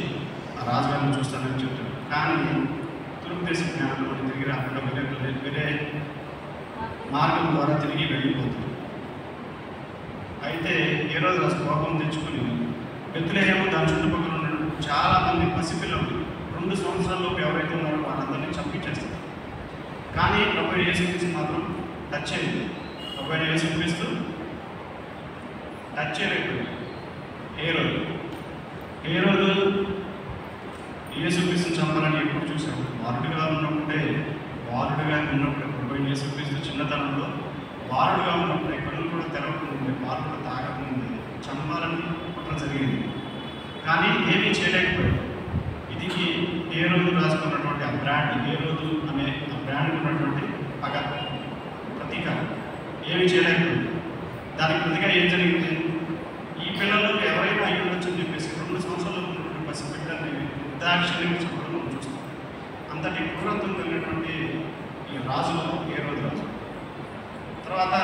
ఆ రాజుగారిని చూస్తానని చెప్తాడు. కానీ తూర్పు దేశ జ్ఞానంలో తిరిగి రాకుండా వేరే మార్గం ద్వారా తిరిగి వెళ్ళిపోతాడు. అయితే ఏ రోజు రాజు కోపం తెచ్చుకుని బెత్లెహేము దాని చుట్టుపక్కల ఉన్న చాలామంది పసిపిల్లలు 2 సంవత్సరాల్లోపు ఎవరైతే ఉన్నారో వాళ్ళందరినీ చంపించేస్తారు. కానీ ప్రభు యేసుక్రీస్తు మాత్రం టచ్ అయింది. ప్రభు యేసుక్రీస్తు టచ్ చేయలేకపోయాడు. హేరోదు యేసుక్రీస్తుని చంపాలని ఎప్పుడు చూశాడు? బాలుడిగా ఉన్నప్పుడే ప్రభు యేసుక్రీస్తు చిన్నతనంలో బాలుడుగా ఉన్నప్పుడే కళ్ళు కూడా తెరవకముందే, బాలు కూడా తాగకముందే చంపాలని కుట్ర జరిగింది. కానీ ఏమీ చేయలేకపోయాడు. ఇది హేరోదు రాసుకున్నటువంటి ఆ బ్రాండ్, హేరోదు అనే ఆ బ్రాండ్ ఉన్నటువంటి పగ ప్రతీకారం ఏమీ చేయలేకపోయాడు. దానికి ప్రతిగా ఏం జరిగింది? ఈ పిల్లలు ఎవరైనా అయ్యి ఉండొచ్చని చెప్పేసి 2 సంవత్సరాలు ఉన్నటువంటి పసిబిడ్డల్ని దేశాన్ని చంపడం మనం చూస్తాం. అంతటి క్రూరత్వం కలిగినటువంటి ఈ రాజులు హేరోదు రాజు. తర్వాత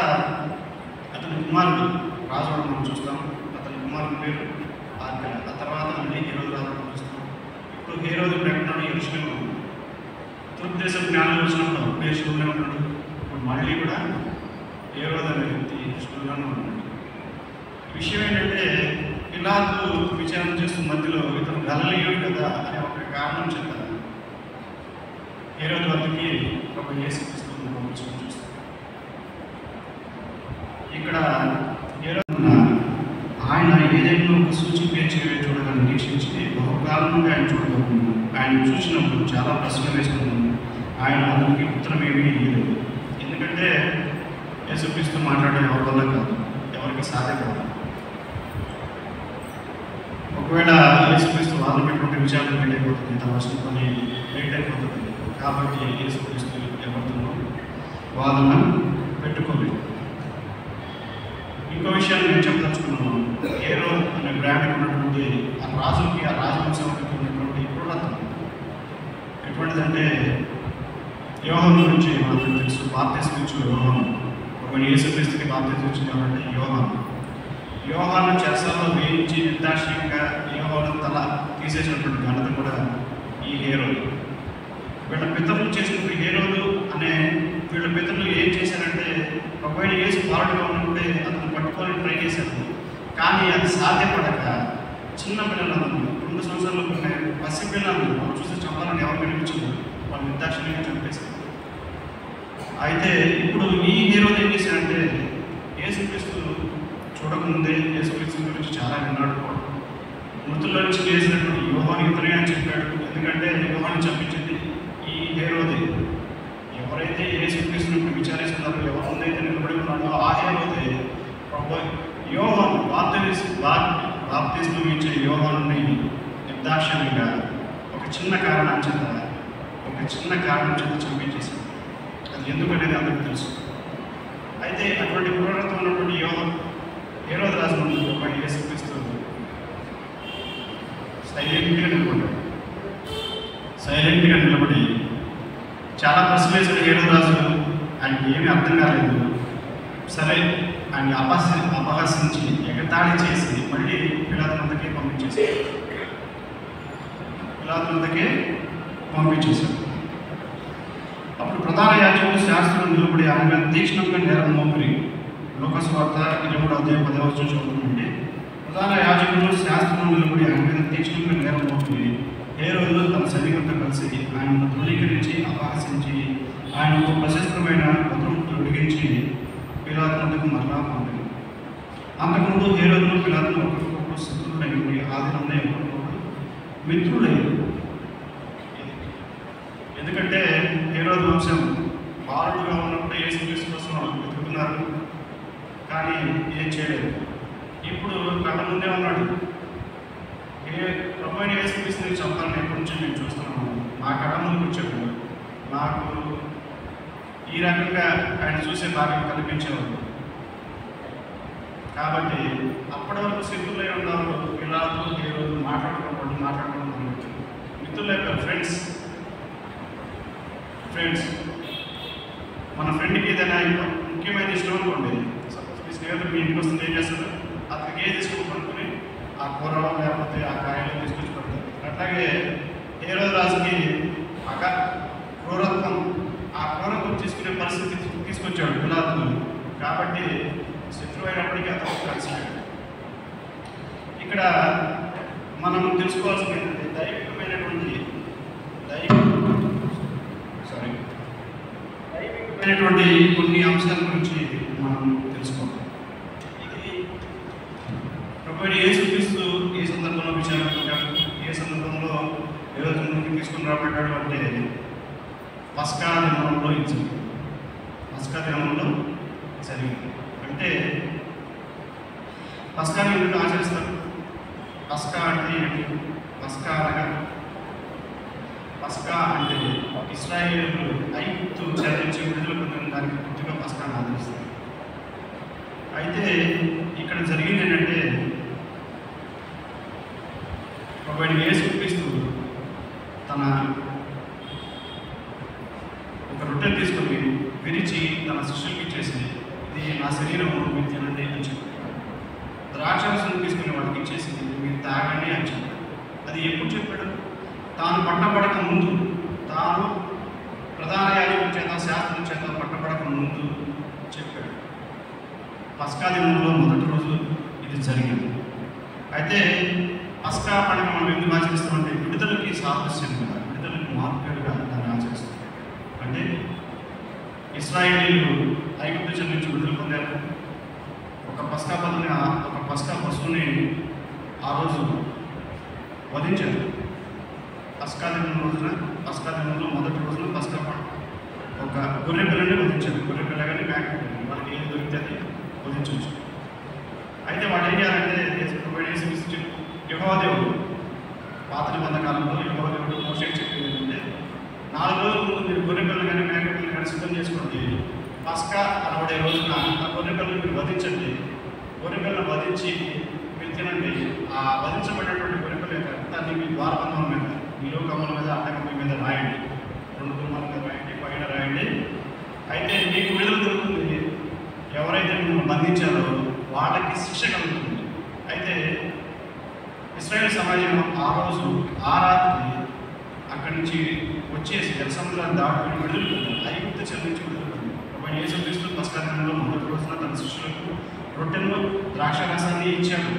అతని కుమారుడు రాజు మనం చూస్తాం. అతని కుమారుడు పేరు ఆర్కెల. ఆ తర్వాత మళ్ళీ హేరోదు రాజు మనం చూస్తాం. ఇప్పుడు హేరోదు ఎక్కడున్నాడు? యెరూషలేములో ఉన్నాడు. తూర్పు దేశం జ్ఞానం వచ్చినప్పుడు యెరూషలేములో ఉన్నాడు. ఇప్పుడు మళ్ళీ కూడా హేరోదు అనే వ్యక్తి యెరూషలేములోనే ఉన్నాడు. విషయం ఏంటంటే పిలాతు విచారణ చేస్తున్న మధ్యలో ఇతను గలిలయుడు కదా అనే ఒక కారణం చేత హేరోదు వద్దకి ఒక యేసుక్రీస్తును పంపించడం చూస్తాం. ఇక్కడ హేరోదు ఆయన ఏదైనా ఒక సూచిపే చూడగా నిరీక్షించి బహుకాలం నుండి ఆయన చూడగలను. ఆయన చూసినప్పుడు చాలా ప్రశ్న వేసుకున్నాను. ఆయన అతనికి ఉత్తరం ఏమీ ఇవ్వలేదు. ఎందుకంటే యేసుక్రీస్తు మాట్లాడే ఎవరి వల్ల కాదు, ఎవరికి సాధ్యపడదు. ఒకవేళ యేసుక్రీస్తు వాళ్ళటువంటి విషయాలు లేట్ అయిపోతుంది, తన వర్షం పని లేట్ అయిపోతుంది. కాబట్టి యేసుక్రీస్తు ఎవరితో వాదన పెట్టుకోలేదు. ఇంకో విషయాన్ని నేను చెప్పదలుచుకున్నాను. హేరోదు అనే బ్రాండ్ ఉన్నటువంటి ఆ రాజుకి, ఆ రాజవంశానికి ఉన్నటువంటి క్రూరత్వం ఎటువంటిదంటే, యోహాను గురించి మనకు తెలుసు. బాప్తిస్మం ఇచ్చిన యోహాను, ఒక యేసుక్రీస్తుకి బాప్తిస్మం ఇచ్చిన కాబట్టి యోహాను చెరసాలలో వేయించి నిర్దాక్షిణ్యంగా యోహాను తల తీసేసినటువంటి ఘనత కూడా ఈ హేరోదు. వీళ్ళ పితరులు చేసినప్పుడు హేరోదు అనే వీళ్ళ పితరులు ఏం చేశారంటే, ఒకవేళ యేసు బాలుడుగా ఉన్నప్పుడే అతను పట్టుకొని ట్రై చేశారు. కానీ అది సాధ్యపడక చిన్న పిల్లలందరూ 2 సంవత్సరాలు పసి పిల్లలు వాళ్ళు చూసి చంపాలని ఎవరు కనిపించదు, వాళ్ళు నిర్దాక్షిణ్యంగా చంపేశారు. అయితే ఇప్పుడు ఈ హేరోదు ఏం చేశారంటే, యేసుక్రీస్తు చూడకముందే యేసుక్రీస్తు గురించి చాలా విన్నాడు. మృతుల్లో నుంచి చేసినటువంటి యోహాను ఇతనే అని చెప్పాడు. ఎందుకంటే యోహాను చంపించింది ఈ హేరోదే. ఎవరైతే యేసుక్రీస్తుని విచారిస్తున్నారో, ఎవరి ముందైతే నిలబడి ఉన్నాడో ఆ హేరోదే యోహాను బాప్తిస్మం ఇచ్చే యోహానుని నిర్దాక్షిణ్యంగా ఒక చిన్న కారణం చేత చంపించేశాడు. అది ఎందుకనేది అందరికీ తెలుసు. అయితే అటువంటి క్రూరత్వం ఉన్నటువంటి హేరోదు రాజు ముందు ఒక యేసుక్రీస్తు సైలెంట్గా నిలబడి చాలా ప్రశ్నలు వేసిన హేరోదు రాజు ఆయనకి ఏమీ అర్థం కాలేదు. సరే ఆయన అపహసించి ఎగతాళి చేసి మళ్ళీ పిలాతు వద్దకే పంపించేశాడు. అప్పుడు ప్రధాన యాజకులు శాస్త్రులు నిలబడి ఆయన మీద తీక్ష్ణంగా నేరం మోపిరి. లోకాసు వార్త 23:10 చదువుతుంటే, ప్రధాన యాజకులు శాస్త్రులు నిలబడి ఆయన మీద తీక్ష్ణంగా నేరం మోపిరి. హేరోదు తన సైనికులతో కలిసి ఆయనను ధృవీకరించి అపహసించి ఆయనకు ప్రశస్తమైన పత్రంతో అడిగించి పిలాతు వద్దకు మరలా పంపారు. అంతకుముందు హేరోదును పిలాతును ఒకరికొకరు శత్రువులైనవి, ఆదినంలో ఒకరికొకరు మిత్రులైనవి. ఎందుకంటే హేరోదు వంశం బాలుడుగా ఉన్నప్పుడు యేసుక్రీస్తు కోసం వెతుకుతున్నారు, కానీ ఏం చేయలేదు. ఇప్పుడు కళ్ళ ముందే ఉన్నాడు. ప్రభువైన యేసుక్రీస్తుని చంపాలని ఎప్పటి నుంచి మేము చూస్తున్నాము. మా కళ్ళ ముందు కూర్చోడు. నాకు ఈ రకంగా ఆయన చూసే భాగ్యం కల్పించేవారు. కాబట్టి అప్పటి వరకు శత్రులై ఉన్నారు. పిలాతు హేరోదు మాట్లాడుకోవడం మిత్రులైపోయారు. ఫ్రెండ్స్ మన ఫ్రెండ్కి ఏదైనా ముఖ్యమైన ఇష్టం అనుకోండి. సపోజ్ మీ స్నేహితుడు మీ ఇంటికి వస్తుంది, ఏం చేస్తారు? అతనికి ఏది ఇష్టం అనుకుని ఆ కూర లేకపోతే ఆ కాయలు తీసుకొచ్చి పెడతారు. అట్లాగే హేరోదు రాజుకి ఆ క్రూరత్వం తీసుకునే పరిస్థితి తీసుకొచ్చాడు పిలాతు. కాబట్టి శత్రువు అయినప్పటికీ అతను కలిసాడు. ఇక్కడ మనం తెలుసుకోవాల్సింది ఏంటంటే, దైవికమైనటువంటి కొన్ని అంశాల గురించి మనం తెలుసుకోవాలి. ఇది ప్రభువైన యేసుక్రీస్తు ఏ సందర్భంలో విచారించాడు, ఏ సందర్భంలో ఏ రోజు ముందుకు తీసుకుని రాబడ్డాడు అంటే, పస్కా దినంలో జరిగింది. పస్కా దినంలో జరిగింది అంటే పస్కాని ఎందుకు ఆచరిస్తారు? పస్కా అంటే ఏంటి? పస్కా అంటే ఇశ్రాయేలు ఐగుప్తు చెర నుంచి విడుదల పొందిన దానికి పూర్తిగా పస్కాని ఆచరిస్తారు. అయితే ఇక్కడ జరిగింది ఏంటంటే, ప్రభువైన యేసుక్రీస్తు తన ఒక రొట్టెను తీసుకొని విరిచి తన శిష్యులకి ఇచ్చేసి, ఇది నా శరీరము, మీరు తినండి అని చెప్పాడు. ద్రాక్షరసం తీసుకుని వాళ్ళకి ఇచ్చేసి, మీరు తాగండి అని చెప్పాడు. అది ఎప్పుడు చెప్పాడు? తాను పట్టబడక ముందు, తాను ప్రధాన యాజకుల చేత శాస్త్రుల చేత పట్టబడక ముందు చెప్పాడు. పస్కా దినంలో మొదటి రోజు ఇది జరిగింది. అయితే పస్కా పండుగ మనం ఎందుకు ఆచరిస్తామంటే విడుదలకి సాదృశ్యంగా, విడుదలకి మార్పుగా దాన్ని ఆచరిస్తాం. అంటే ఇశ్రాయేలీలు ఐగుప్తు దేశం నుంచి విడుదల పొందారు. ఒక పస్కా పశువుని ఆ రోజు వధించారు. పస్కా దినంలో మొదటి రోజున పస్కా ఒక గొర్రె పిల్లని వధించారు. గొర్రె పిల్ల కానీ మేక పిల్లని, వాళ్ళకి ఏది దొరికితే అది వధించవచ్చు. అయితే వాళ్ళు ఏం చేయాలంటే యెహోవా దేవుడు పాత నిబంధన కాలంలో యెహోవా దేవుడు మోషేకి చెప్పింది ఏంటంటే 4 రోజుల ముందు మీరు గొర్రె పిల్లలు కానీ మేక పిల్లలు కానీ సిద్ధం చేసుకోండి. పస్కా అనబడే రోజున ఆ గొర్రె పిల్లలు మీరు వధించండి. గొర్రె పిల్లలు వధించి మీరు తినండి. ఆ వధించబడినటువంటి గొర్రె పిల్ల యొక్క రక్తాన్ని మీ ద్వారబంధం మీద, నిలువ కమ్మల మీద, అడ్డకమ్మ మీద రాయండి. 2 గుమ్మాల మీద రాయండి, పైన రాయండి. అయితే మీకు విడుదల దొరుకుతుంది. ఎవరైతే మిమ్మల్ని బంధించారో వాళ్ళకి శిక్ష కలుగుతుంది. అయితే ఇశ్రాయేల్ సమాజం ఆ రోజు ఆ రాత్రి అక్కడి నుంచి వచ్చేసి సముద్రాన్ని దాటుకుని విడుదల పొందారు. ఐగుప్తు దేశం నుంచి విడుదల పొందారు. ప్రభువైన యేసుక్రీస్తు పస్కా దినంలో మొదటి రోజున తన శిష్యులకు రొట్టెను ద్రాక్షారసాన్ని ఇచ్చాడు.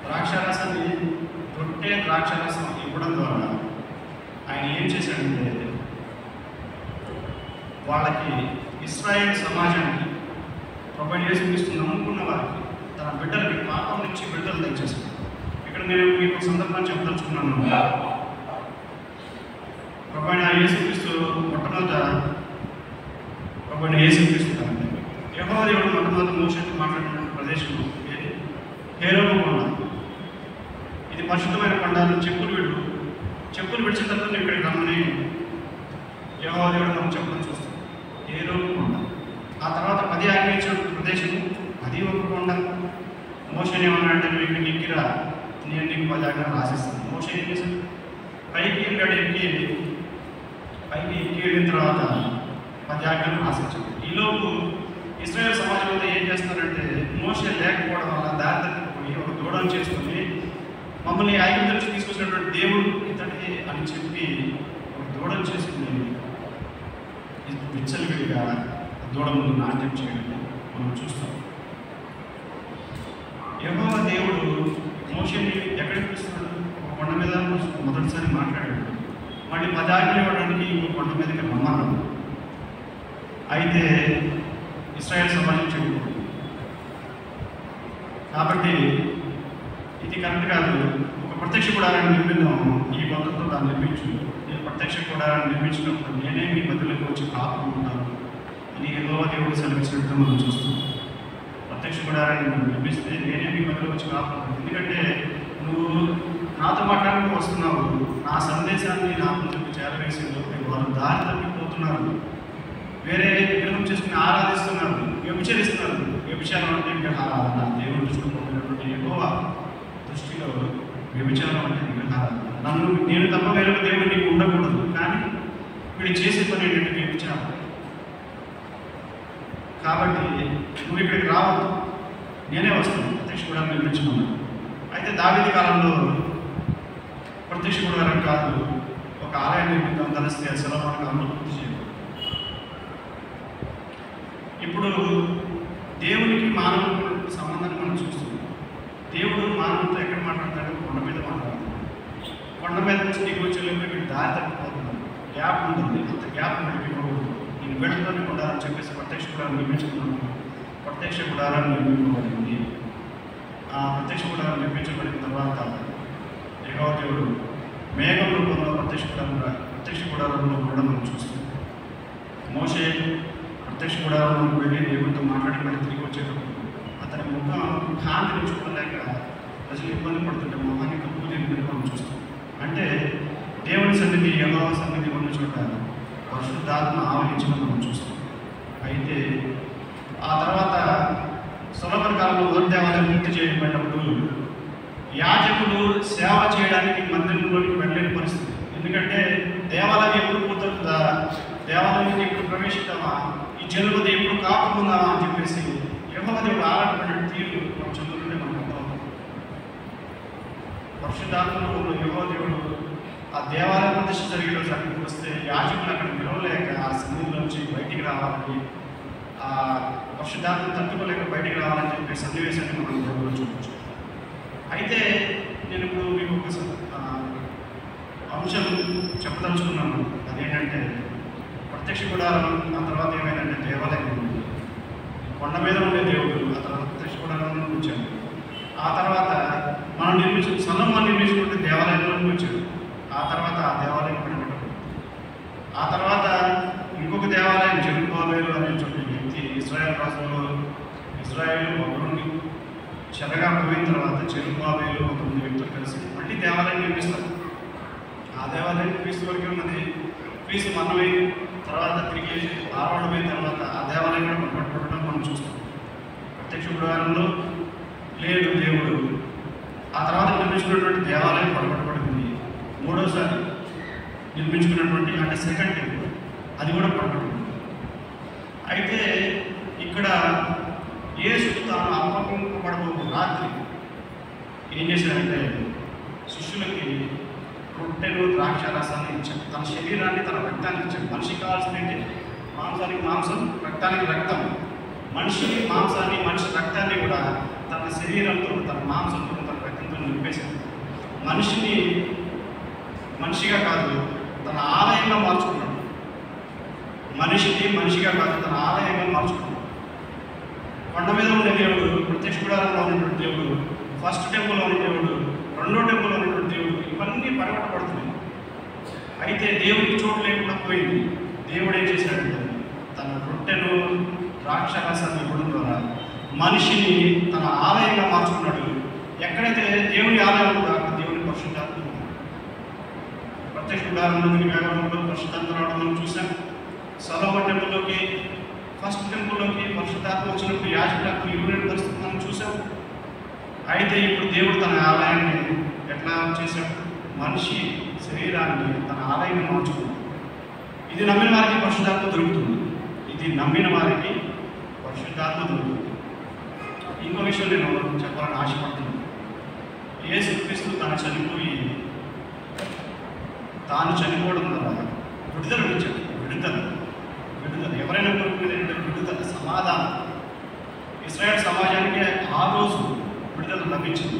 ద్రాక్షారసం ఇవ్వడం ద్వారా ఆయన ఏం చేశాడంటే వాళ్ళకి, ఇశ్రాయేల్ సమాజానికి, ప్రభువైన యేసుక్రీస్తు నమ్ముకున్న వారికి, తన బిడ్డలకి పాపం నుంచి బిడ్డలు తెచ్చేసాడు. ఇక్కడ నేను మీకు సందర్భాన్ని చెప్పదలుచుకున్నాను. ప్రభువైన యేసుక్రీస్తు మొట్టమొదట యెహోవా దేవుడు మొట్టమొదటి మోషేతో మాట్లాడిన ప్రదేశం హేరోబు కొండ. ఇది పరిశుద్ధమైన కొండ. చెప్పులు విడిచిన తర్వాత నేను ఇక్కడికి రమ్మని యెహోవా దేవుడు మనం చెప్పడం చూస్తాం. హేరోబు కొండ. ఆ తర్వాత 10 ఆజ్ఞించిన ప్రదేశము, అది ఒక కొండ. మోషేని ఏమన్నాడంటే నువ్వు ఇక్కడికి ఎక్కిరా, నేను నీకు 10 ఆజ్ఞలు రాసిస్తాను. మోషే ఏం చేశాడు? పైకి వెళ్ళిన తర్వాత 10 ఆజ్ఞలు రాసించాడు. ఈలోపు ఇశ్రాయేల్ సమాజంలో ఏం చేస్తున్నారంటే మోషే లేకపోవడం వల్ల దారి తప్పిపోయి ఒక దూడం చేసుకుని మమ్మల్ని ఐగుప్తు నుంచి తీసుకొచ్చినటువంటి దేవుడు ఇతడి అని చెప్పి ఒక దూడం చేసుకుని విచ్చలవిడిగా దూడ ముందు నాట్యం చేయడం మనం చూస్తాం. యెహోవా దేవుడు మోషేని ఎక్కడికి పిలుస్తున్నాడు? ఒక కొండ మీద మొదటిసారి మాట్లాడాడు. మళ్ళీ 10 ఆజ్ఞలు ఇవ్వడానికి ఇంకో కొండ మీదకి రమ్మన్నాడు. అయితే ఇశ్రాయేల్ సమాజం చెడిపోయింది. కాబట్టి ఇది కరెక్ట్ కాదు. ఒక ప్రత్యక్ష గుడారాన్ని నిర్మిద్దాం, ఈ కొండతో దాన్ని నిర్మించు. నేను ప్రత్యక్ష గుడారాన్ని నిర్మించినప్పుడు నేనే మీ మధ్యలోకి వచ్చి కాపుకుంటాను అని యెహోవా దేవుడు సెలవిచ్చినట్టు మనం చూస్తాం. ప్రత్యక్ష గుడారాన్ని నిర్మిస్తే నేనే మీ మధ్యలో వచ్చి కాపుకుంటాను. ఎందుకంటే నువ్వు నాతో మాట్లాడుతూ వస్తున్నావు, నా సందేశాన్ని నా ముందుకు చేరవేసేలోపు వారు దారి తప్పిపోతున్నారు, వేరే విగ్రహం చేసుకుని ఆరాధిస్తున్నారు, వ్యభిచరిస్తున్నారు. వ్యభిచారం అంటే విగ్రహారాధన. దేవుని దృష్టిలో పొందినటువంటి యెహోవా దృష్టిలో వ్యభిచారం అంటే విగ్రహారాధన. నేను తప్ప వేరే దేవుడు నీకు ఉండకూడదు, కానీ వీడు చేసే పని ఏంటంటే వ్యభిచారం. కాబట్టి నువ్వు ఇక్కడికి రావద్దు, నేనే వస్తాను, ప్రత్యక్ష గుడారం నిర్మించుకున్నాను. అయితే దావీదు కాలంలో ప్రత్యక్ష గుడారం కాదు, ఒక ఆలయం నిర్మిద్దాం తలస్తే సెలవుల కాలంలో పూర్తి చేయాలి. ఇప్పుడు దేవునికి మానవులకు సంబంధాన్ని మనం చూస్తున్నాం. దేవుడు మానవులతో ఎక్కడ మాట్లాడతాడు? కొండ మీద మాట్లాడతాడు. కొండ మీద నుంచి దిగి వచ్చేలోపు వీళ్ళు దారి తప్పిపోతున్నారు, గ్యాప్ ఉంటుంది. అంత గ్యాప్ నడిపిపోకూడదు. నేను వీళ్ళతోనే ఉండాలని చెప్పేసి ప్రత్యక్ష గుడారం నిర్మించుకున్నాను. ప్రత్యక్ష గుడారం నిర్మింపబడింది. ఆ ప్రత్యక్ష గుడారం నిర్మించబడిన తర్వాత యెహోవా దేవుడు మేఘం రూపంలో ప్రత్యక్ష గుడారంలో కూడా మనం చూస్తాం. మోషే ప్రత్యక్ష గుడారంలోకి వెళ్ళి దేవుడితో మాట్లాడి మళ్ళీ తిరిగి వచ్చేటప్పుడు అతని ముఖం కాంతిని చూడలేక ప్రజలు ఇబ్బంది పడుతుంటే మొహాన్ని కప్పు తిరిగి మనం చూస్తాం. అంటే దేవుని సన్నిధి, యెహోవా సన్నిధి ఉన్న చోట పరిశుద్ధాత్మ ఆవరించడం మనం చూస్తాం. అయితే ఆ తర్వాత సొలొమోను కాలంలో మొదటి దేవాలయం పూర్తి చేయబడినప్పుడు యాజకులు సేవ చేయడానికి మందిరంలోకి వెళ్ళలేని పరిస్థితి. ఎందుకంటే మధ్య ఇప్పుడు ప్రవేశిద్దామా, ఈ జనుల మధ్య ఎప్పుడు కాపుకుందామా అని చెప్పేసి యెహోవా దేవుడు ఆరాటపడిన తీరు మనం చదువుతుంటే మనకు అర్థమవుతుంది. పరిశుద్ధాత్మలో యెహోవా దేవుడు ఆ దేవాలయ ప్రతిష్ఠ జరిగే రోజు అక్కడికి వస్తే యాజకులు అక్కడ నిలవలేక ఆ సన్నిధిలో నుంచి బయటికి రావాలని, ఆ పరిశుద్ధాత్మను తట్టుకోలేక బయటికి రావాలని చెప్పే సన్నివేశాన్ని మనం దేవుడు చూడవచ్చు. అయితే నేను ఇప్పుడు మీకు ఒక అంశం చెప్పదలుచుకున్నాను. అదేంటంటే ప్రత్యక్ష గుడారం, ఆ తర్వాత ఏమైందంటే దేవాలయం ఉంది. కొండ మీద ఉండే దేవుడు ఆ తర్వాత ప్రత్యక్ష గుడారంలో వచ్చాడు. ఆ తర్వాత మనం సొలొమోను నిర్మించుకుంటే దేవాలయంలోకి వచ్చాడు. ఆ తర్వాత ఆ దేవాలయం పడిపోయాడు. ఆ తర్వాత ఇంకొక దేవాలయం జెరుబాబెలు అనే వ్యక్తి ఇశ్రాయేల్ రాష్ట్రంలో ఇశ్రాయేలు బబులోనుకి చెరగా పోయిన తర్వాత జెరుబాబెలు 9 వ్యక్తులు కలిసి మళ్ళీ దేవాలయం నిర్మిస్తారు. ఆ దేవాలయం క్రీస్తు వరకు ఉన్నది. క్రీస్తు మరణమై తర్వాత తిరిగి ఆరోహణమైన తర్వాత ఆ దేవాలయం కూడా పట్టుబడడం మనం చూస్తాం. ప్రత్యక్ష గుడారంలో లేడు దేవుడు. ఆ తర్వాత నిర్మించుకున్నటువంటి దేవాలయం పట్టుబడింది. మూడోసారి నిర్మించుకున్నటువంటి అంటే సెకండ్ టెంపుల్, అది కూడా పట్టుబడింది. అయితే ఇక్కడ యేసు తాను అప్పగింపబడబోయే రాత్రి ఏం చేశాడంటే శిష్యులకి రొట్టెలు ద్రాక్షారసాన్ని ఇచ్చాడు. తన శరీరాన్ని, తన రక్తాన్ని ఇచ్చాడు. మనిషికి కావాల్సిందంటే మాంసానికి మాంసం, రక్తానికి రక్తం. మనిషి మాంసాన్ని, మనిషి రక్తాన్ని కూడా తన శరీరంతో, తన మాంసంతో, తన రక్తంతో నింపేశాడు. మనిషిని మనిషిగా కాదు తన ఆలయంగా మార్చుకున్నాడు. మనిషిని మనిషిగా కాదు తన ఆలయంగా మార్చుకున్నాడు. కొండ మీద ఉండే దేవుడు, ప్రత్యక్ష గుడారంలో ఉన్నటువంటి దేవుడు, ఫస్ట్ టెంపుల్లో ఉన్న దేవుడు, రెండో టెంపుల్లో ఉన్నటువంటి దేవుడు, ఇవన్నీ పడగొట్టబడుతున్నాయి. అయితే దేవుడికి చోటు లేకుండా పోయింది. దేవుడు ఏం చేశాడంటే తన రొట్టెను ద్రాక్షారసాన్ని ఇవ్వడం ద్వారా మనిషిని తన ఆలయంగా మార్చుకున్నాడు. ఎక్కడైతే దేవుని ఆలయం ఉందో అక్కడ దేవుని పరిశుద్ధాత్మ ప్రత్యక్ష గుడారంలో మేఘంలో పరిశుద్ధాత్మ రావడం మనం చూసాం. సొలొమోను టెంపుల్లోకి, ఫస్ట్ టెంపుల్లోకి పరిశుద్ధాత్మ వచ్చినప్పుడు యాజకులకు ఇరువురేడు పరిస్థితి మనం చూసాం. అయితే ఇప్పుడు దేవుడు తన ఆలయాన్ని ఎట్లా చేశాడు? మనిషి శరీరాన్ని తన ఆలయంగా మార్చుకున్నాడు. ఇది నమ్మిన వారికి పరిశుద్ధాత్మ దొరుకుతుంది. ఇది నమ్మిన వారికి పరిశుద్ధాత్మ దొరుకుతుంది. ఇంకో విషయం నేను చెప్పాలని ఆశపడుతున్నాను. యేసుక్రీస్తు తాను చనిపోవడం ద్వారా విడుదల ఇచ్చాడు. విడుదల ఎవరైనా కోరుకునేది ఏంటంటే విడుదల, సమాధానం. ఇశ్రాయేల్ సమాజానికి ఆ రోజు విడుదల లభించింది.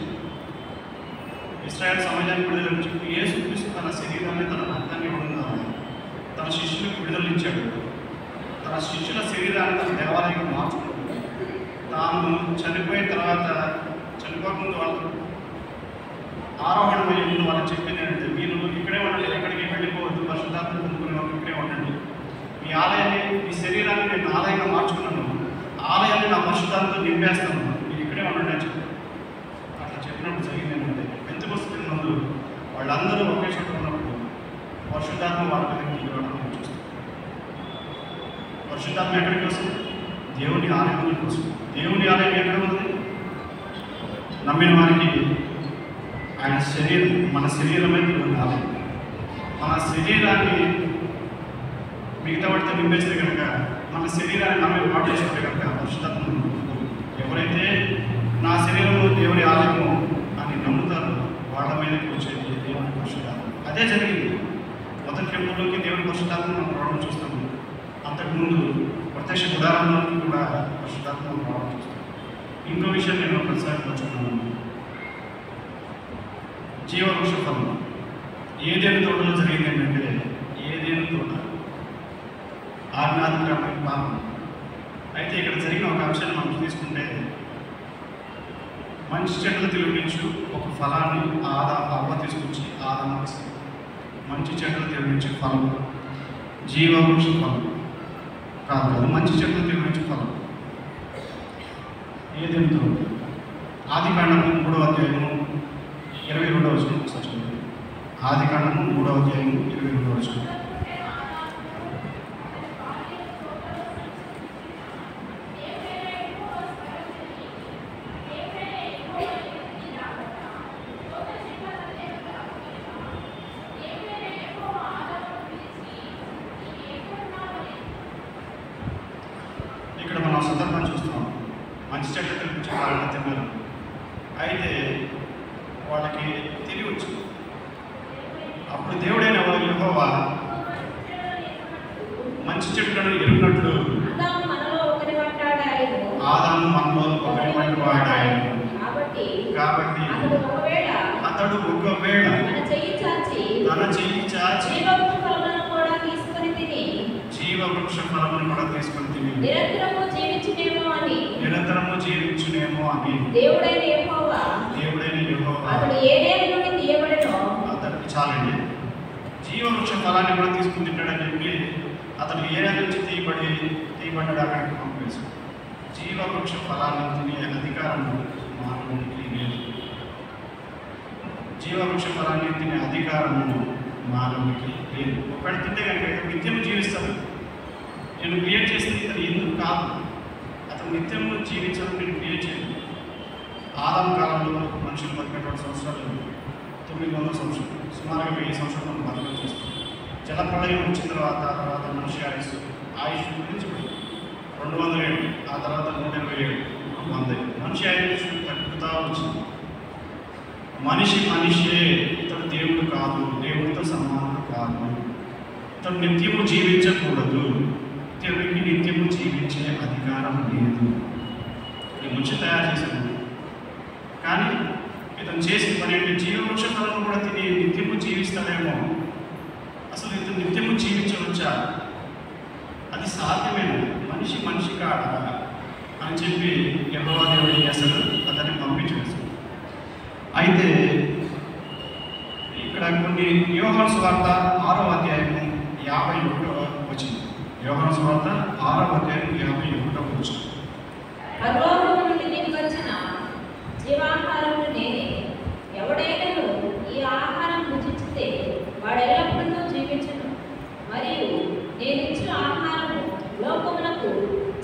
ఇశ్రాయేల్ సమాజానికి విడుదల లభించింది. యేసుక్రీస్తు తన శరీరాన్ని, తన రక్తాన్ని ఇవ్వడం ద్వారా తన శిష్యులకు విడుదల ఇచ్చాడు. తన శిష్యుల శరీరాన్ని తన దేవాలయంగా మార్చుకున్నాడు. తాను చనిపోయిన తర్వాత, చనిపోకముందు వాళ్ళు ఆరోహణమయ్యే ముందు వాళ్ళకి చెప్పింది ఏంటంటే, మీరు ఇక్కడే ఉండండి, ఎక్కడికి వెళ్ళిపోవద్దు, పరిశుద్ధాత్మ పొందుకునే వాళ్ళు ఇక్కడే ఉండండి. మీ ఆలయాన్ని, మీ శరీరాన్ని నేను ఆలయంగా మార్చుకున్నాను, ఆలయాన్ని నా పరిశుద్ధాత్మతో నింపేస్తాను, మీరు ఇక్కడే ఉండండి అని చెప్పారు. అట్లా చెప్పినప్పుడు జరిగింది ఏంటంటే, పెంతెకొస్తు ముందు వాళ్ళందరూ ఒకే చోట ఉన్నప్పుడు పరిశుద్ధాత్మ వాళ్ళ మీదకి రావడం మనం చూస్తాం. పరిశుద్ధాత్మ ఎక్కడికి వస్తుంది? దేవుని ఆలయంలోకి వస్తుంది. దేవుని ఆలయం ఎక్కడ ఉంది? నమ్మిన వారికి ఆయన శరీరం, మన శరీరమే దేవుని ఆలయం. మన శరీరాన్ని మిగతా వాటితో నింపేస్తే కనుక, మన శరీరాన్ని నమ్మి పాటు చేసుకుంటే కనుక పరిశుద్ధాత్మ ఎవరైతే నా శరీరము దేవుని ఆలయము అని నమ్ముతారో వాళ్ళ మీదకి వచ్చేది దేవుని పరిశుద్ధాత్మ. అదే జరిగింది. మొదటి టెంపుల్లోకి దేవుని పరిశుద్ధాత్మ మనం రావడం చూస్తాము. అంతకుముందు ప్రత్యక్ష గుడారంలోకి కూడా పరిశుద్ధాత్మ రావడం చూస్తాం. ఇంకో విషయం నేను ఒకసారి పంచుకున్నాను. జీవవృక్ష ఫలం ఏదేను తోటలో జరిగింది ఏంటంటే, ఏదేను తోట ఆజ్ఞాధికారమైన పాపం. అయితే ఇక్కడ జరిగిన ఒక అంశాన్ని మనం తీసుకుంటే, మంచి చెట్లు తిరిగించు ఒక ఫలాన్ని అవ్వ తీసుకొచ్చి ఆదాము ఇస్తుంది. మంచి చెట్లు తిరిగించే ఫలం జీవవృక్ష ఫలం కాదు, మంచి చెట్లు తిరిగించే ఫలం ఏదేంతో. ఆదికాండము 3వ అధ్యాయము 22వ వచనం. ఆదికాండము 3వ అధ్యాయము 22వ వచనం. కారణ తిన్నారు. అయితే వాళ్ళకి తిరిగి వచ్చింది. అప్పుడు దేవుడైన యెహోవా మంచి చెట్లను ఎరుగినట్లు ఆదాము మనలో ఒకరి వంటి వాడాయను. ఆదాము మనలో ఒకరి వంటి వాడాయను. కాబట్టి కాబట్టి అతడు ఒకవేళ తన చెయ్యి చాచి జీవవృక్ష ఫలములను కూడా తీసుకొని తిని నిరంతరము జీవించునేమో అని దేవుడైన యెహోవా అతడు ఏ నేల నుండి తీయబడెనో అతడికి చాలండి. జీవవృక్ష ఫలాన్ని కూడా తీసుకుని తింటాడని చెప్పి అతడు ఏ నేల నుంచి తీయబడ్డాడు అక్కడికి పంపేశాడు. జీవవృక్ష ఫలాన్ని తినే అధికారం మానవునికి లేదు. జీవవృక్ష ఫలాన్ని తినే అధికారము మానవునికి లేదు. ఒకవేళ తింటే కనుక నిత్యము జీవిస్తాడు. నేను క్రియేట్ చేసింది ఇతను ఎందుకు కాదు, అతను నిత్యము జీవించడం నేను క్రియేట్ చేయను. ఆదాము కాలంలో మనుషులు బతికేటువంటి సంవత్సరాలు 900 సంవత్సరాలు, సుమారుగా 1000 సంవత్సరాలు మనం బతకం చేస్తాం. జలప్రళయం వచ్చిన తర్వాత మనిషి ఆయుష్ గురించి 200 ఏళ్ళు, ఆ తర్వాత 120 ఏళ్ళు, 100 ఏళ్ళు. మనిషి ఆయుష్ తగ్గుతూ వచ్చింది. మనిషే, ఇతడు దేవుడు కాదు, దేవుడితో సమానం కాదు. ఇతడు నిత్యము జీవించకూడదు. ఇతడికి నిత్యము జీవించే అధికారం లేదు. ఈ మనిషి తయారు చేశాడు. కానీ ఇతను చేసిన పని ఏంటి? జీవవృక్ష ఫలం కూడా తిని నిత్యము జీవిస్తాడేమో. అసలు ఇతను నిత్యము జీవించవచ్చా? అది సాధ్యమేనా? మనిషి కాడ అని చెప్పి యెహోవా దేవుడు ఏం చేస్తాడు? అతన్ని పంపించేస్తాడు. అయితే ఇక్కడ కొన్ని యోహాను సువార్త 6వ అధ్యాయము 51వ వచనం. యోహాను సువార్త 6వ అధ్యాయం 51వ వచనం. పరలోకము నుండి దిగి వచ్చిన జీవాహారమును నేనే. ఎవడైనను ఈ ఆహారం భుజించితే వాడు ఎల్లప్పుడూ జీవించును. మరియు నేను ఇచ్చిన ఆహారము లోకమునకు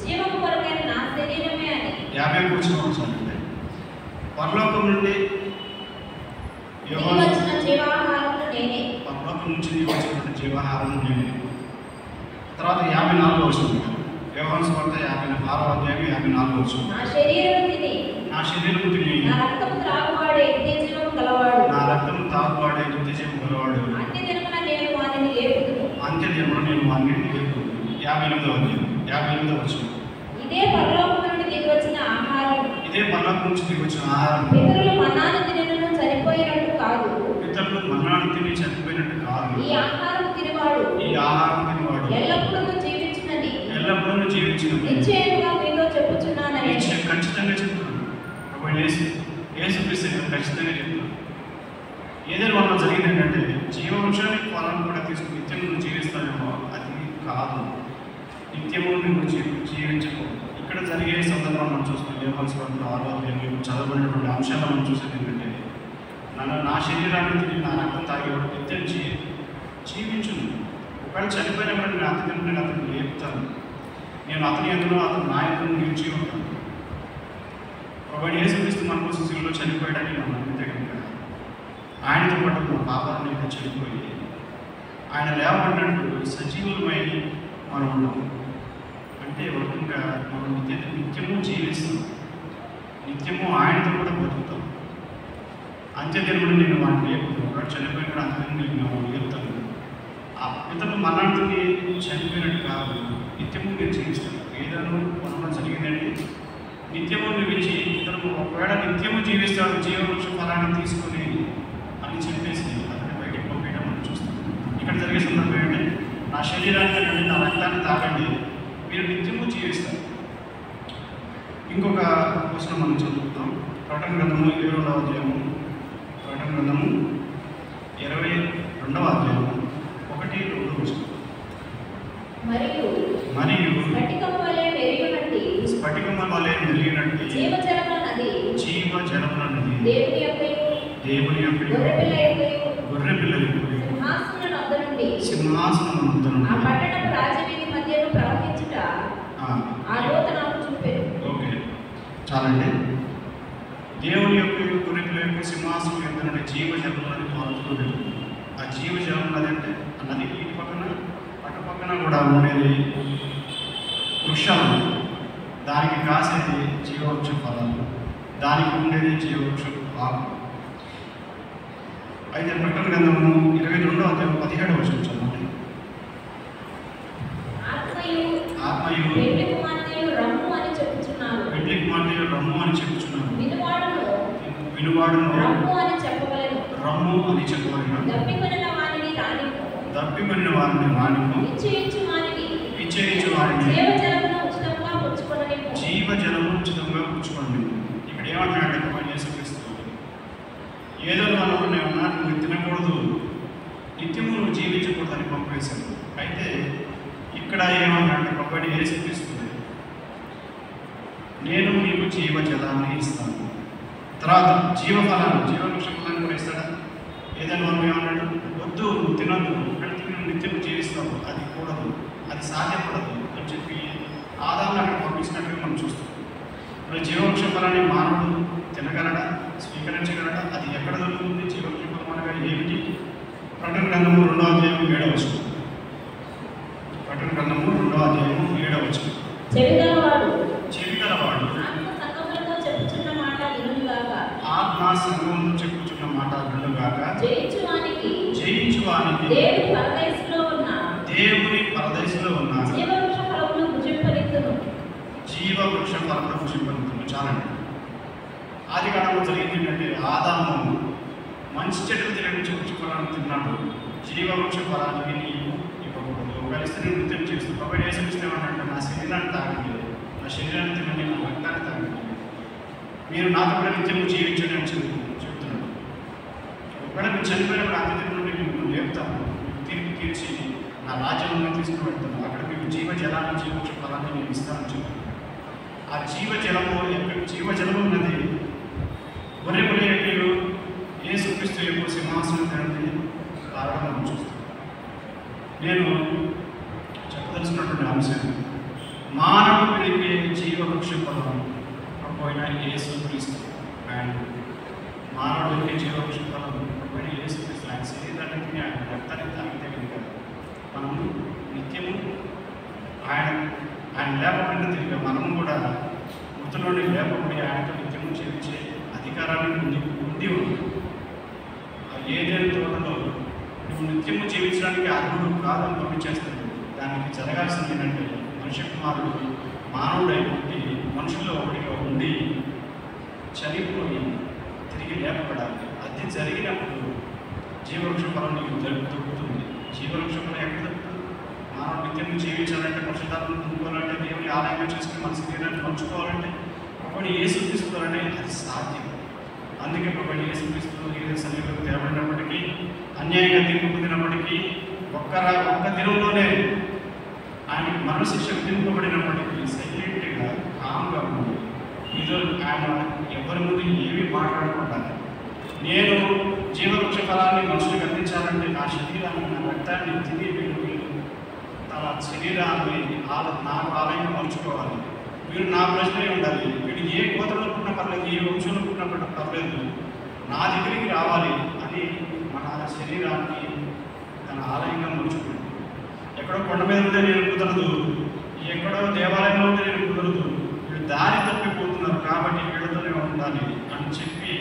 జీవము కొరకైన నా శరీరమే అని. 50 వచనం చూడండి. పరలోకం నుండి వచ్చిన జీవాహారమును నేనే. పరలోకం నుంచి వచ్చిన జీవాహారం నేనే. తర్వాత 54వ వచనం. యోహాను సువార్త 56వ అధ్యాయం 54వ వచనం. నా శరీరము తిని నా రక్తము తాగువాడే నిత్య జీవము గలవాడు. అంత్య దినమున నేను వానిని లేపుదును. 58వ అధ్యాయం 58వ వచనం. ఇదే పరలోకము నుండి దిగి వచ్చిన ఆహారం. పితరులు మన్నాను తినను చనిపోయినట్టు కాదు. ఈ ఆహారం తినవాడు ఎల్లప్పుడూ జీవించునని నిశ్చయముగా మీతో చెప్పుచున్నానని. ఖచ్చితంగా చెప్తున్నాను. ఖచ్చితంగా చెప్తున్నాను. ఏదైనా వల్ల జరిగింది ఏంటంటే జీవవృక్షానికి ఫలాన్ని కూడా తీసుకుని నిత్యము జీవిస్తామేమో, అది కాదు. నిత్యము నువ్వు జీవించకూడదు. ఇక్కడ జరిగే సందర్భాన్ని మనం చూస్తున్నాం. యోహాను సువార్త 6వ అధ్యాయంలో చదవబడినటువంటి అంశాలు మనం చూసేది ఏంటంటే, నా శరీరాన్ని తిని నా రక్తం తాగేవాడు నిత్యం జీవించును. ఒకవేళ చనిపోయినప్పుడు నేను అతను లేపుతాను. నేను అతని ఎందులో అతను నా ఎందులో నిలిచి ఉంటాను. ఒకవేళ యేసుక్రీస్తు మన కోసం శిలువలో చనిపోయాడని మనం నమ్మితే కనుక ఆయనతో పాటు మన పాపాలను చనిపోయి ఆయన లేవబడినట్టు సజీవులమై మనం ఉన్నాం. అంటే ఇంకా మనం నిత్యము జీవిస్తాం, నిత్యము ఆయనతో కూడా బతుకుతాం. అంత్యదినములు నేను వాటిని లేకపోతే చనిపోయిన కూడా అంత్యదినం నేను లేపుతాను. ఆ ఇతరులు మరణాన్ని చనిపోయినట్టు కాదు, నిత్యము నేను జీవిస్తాను. ఏదైనా మనం జరిగిందండి, నిత్యము నిలిచి ఇతరులు ఒకవేళ నిత్యము జీవిస్తాడు జీవవృక్ష ఫలాన్ని తీసుకొని అని చెప్పేసి అతన్ని బయటికి పంపించడం మనం చూస్తాం. ఇక్కడ జరిగే సందర్భం ఏంటంటే, నా శరీరాన్ని రండి, నా రక్తాన్ని తాగండి, మీరు నిత్యము జీవిస్తారు. ఇంకొక ప్రశ్న మనం చదువుతాం. ప్రకటన గ్రంథము 22వ అధ్యాయము, ప్రకటన గ్రంథము 22వ అధ్యాయము 1-2 వచనం. మరియు స్ఫటికము వలె మెరిగినట్టి జీవజలముల నది దేవుని యొక్క గొర్రెపిల్ల సింహాసనం వద్ద నుండి ఆ పట్టణపు రాజవీధి మధ్యను ప్రవహించుట ఆ దూత నాకు చూపెను. ఓకే, చాలండి. దేవుని యొక్క గొర్రెపిల్ల యొక్క సింహాసనం యొక్క నుండి జీవజలములని పారుతూ వెళ్తుంది. ఆ జీవజలం నది అంటే నది ఇటు పక్కన అటు పక్కన కూడా ఉండేది వృక్షాలు, దానికి కాసేది జీవవృక్ష ఫలాలు. దానికి ఉండేది జీవవృక్షపు ఆకు. అయితే ప్రకటన గ్రంథము 22వ అధ్యాయం 17వ వచనం చదవండి. ఆత్మయు పెండ్లి కుమార్తెయు రమ్ము అని చెప్పుచున్నారు. వినువాడును రమ్ము అని చెప్పవలెను. దప్పికొనిన వారిని రానిమ్ము. ఇచ్చేయించు వారిని జీవజలము ఉచితంగా పుచ్చుకోండి. ఇక్కడ ఏమంటున్నాడు ప్రభు యేసుక్రీస్తు? ఏదో వాళ్ళు ఏమన్నా నువ్వు తినకూడదు, నిత్యము నువ్వు జీవించకూడదని పంపివేశాడు. అయితే ఇక్కడ ఏమన్నాడు ప్రభు యేసుక్రీస్తు? నేను నీకు జీవజలాన్ని ఇస్తాను. తర్వాత జీవఫలాన్ని, జీవవృక్ష ఫలాన్ని కూడా ఇస్తాడా? ఏదైనా వాళ్ళు ఏమన్నాడు? వద్దు, నువ్వు తినద్దు, నువ్వు నిత్యం జీవిస్తావు, అది కూడదు, అది సాధ్యపడదు అని చెప్పి ఆదాన్ని అక్కడ పంపించినట్టుగా మనం చూస్తాం. ఇప్పుడు జీవవృక్ష ఫలాన్ని మానవుడు తినగలడా, స్వీకరించగలడా? అది ఎక్కడ దొరుకుతుంది? జీవవృక్ష ఫలం అనగా ఏమిటి? ప్రకటన గ్రంథము 2వ అధ్యాయం 7వ వచనం. ప్రకటన గ్రంథము 2వ అధ్యాయం 7వ వచనం. చెవిగలవాడు ఆత్మ సంఘంలో చెప్పుచున్న మాట వినుగాక. జయించువానికి దేవుని పరదేశంలో ఉన్న జీవవృక్ష ఫలమును భుజింపనిత్తును. చాలండి. ఆది కాలంలో జరిగింది ఏంటంటే, ఆదాము మంచి చెట్లు తినని వృక్ష ఫలాన్ని తిన్నాడు. జీవవృక్ష ఫలానికి నీవు ఇవ్వకూడదు, ఒకవేళ స్త్రీని నృత్యం చేస్తుంది. ఒకవేళ ఏమిస్తామంటే, నా శరీరాన్ని తాగండి, నా శరీరాన్ని తినండి, నా రక్తాన్ని తాగండి, మీరు నాతో కూడా నిత్యం జీవించండి అని చెప్తున్నాడు. ఒకవేళ మీరు చనిపోయినప్పుడు అంత్యదినం నుండి మీకు లేపుతాను, తీర్పు తీర్చి నా రాజ్యంలో తీసుకుని వెళ్తాను, అక్కడ మీకు జీవజలాన్ని, జీవవృక్ష ఫలాన్ని నేను ఇస్తానని చెప్తాను. ఆ జీవజలము ఉన్నది గొర్రె ఎక్కలు యేసుక్రీస్తు యొక్క సింహాసనం కంటే కారణం చూస్తాను. నేను చెప్పదలుచుకున్నటువంటి అంశం, మానవుడు పెరిగే జీవవృక్ష ఫలం పోయిన యేసుక్రీస్తు. ఆయన మానవుడు పెరిగే జీవవృక్ష ఫలం పోయిన యేసుక్రీస్తు. ఆయన శరీరానికి, ఆయన రక్తానికి తాగితే కనుక మనం నిత్యము ఆయన లేపబడిన తిరిగి మనము కూడా మృతులోని లేపబడి ఆయనతో నిత్యము జీవించే అధికారాన్ని ఉండి ఉంది. ఏదైనా తోటలో నువ్వు నిత్యము జీవించడానికి అర్హుడు కాదని పంపించేస్తాడు. దానికి జరగాల్సింది ఏంటంటే, మనుష్య కుమారుడు మానవుడై పుట్టి మనుషుల్లో ఒకటిగా ఉండి చనిపోయి తిరిగి లేపబడాలి. అది జరిగినప్పుడు జీవవృక్ష ఫలం నీకు దొరుకుతుంది. జీవవృక్ష ఫలం ఎక్కడ దొరుకుతుంది? మానవుడు నిత్యం జీవించాలంటే, పరిశుద్ధాత్మను పొందుకోవాలంటే, దేవుని ఆలయంగా చేసుకుని మన శరీరాన్ని పంచుకోవాలంటే, ఒకటి యేసు తీసుకోవాలంటే అది సాధ్యం. అందుకే ఒకటి యేసు క్రీస్తు సన్నిధిలోకి తేబడినప్పటికీ, అన్యాయంగా తీర్పు పొందినప్పటికీ, ఒక్క దినంలోనే ఆయనకి మరణశిక్ష విధింపబడినప్పటికీ సైలెంట్గా, కామ్గా ఉంది. ఇదో ఆయన ఎవరి ముందు ఏమీ మాట్లాడకుండా, నేను జీవవృక్ష ఫలాన్ని మనుషులకు అందించాలంటే నా శరీరాన్ని, నా రక్తాన్ని తిని వీళ్ళు తన శరీరాన్ని నాకు ఆలయంగా మలుచుకోవాలి. వీరు నా ప్రశ్నే ఉండాలి. వీడు ఏ గోత్రంలో పుట్టిన పర్లేదు, ఏ వంశంలో పుట్టిన పర్లేదు, నా దగ్గరికి రావాలి అని మన శరీరాన్ని తన ఆలయంగా మలుచుకుంది. ఎక్కడో కొండ మీద ఉంటే నేను కుదరదు, ఎక్కడో దేవాలయంలో ఉంటే నేను కుదరదు, వీళ్ళు దారి తప్పిపోతున్నారు కాబట్టి వీళ్ళతోనే ఉండాలి అని చెప్పి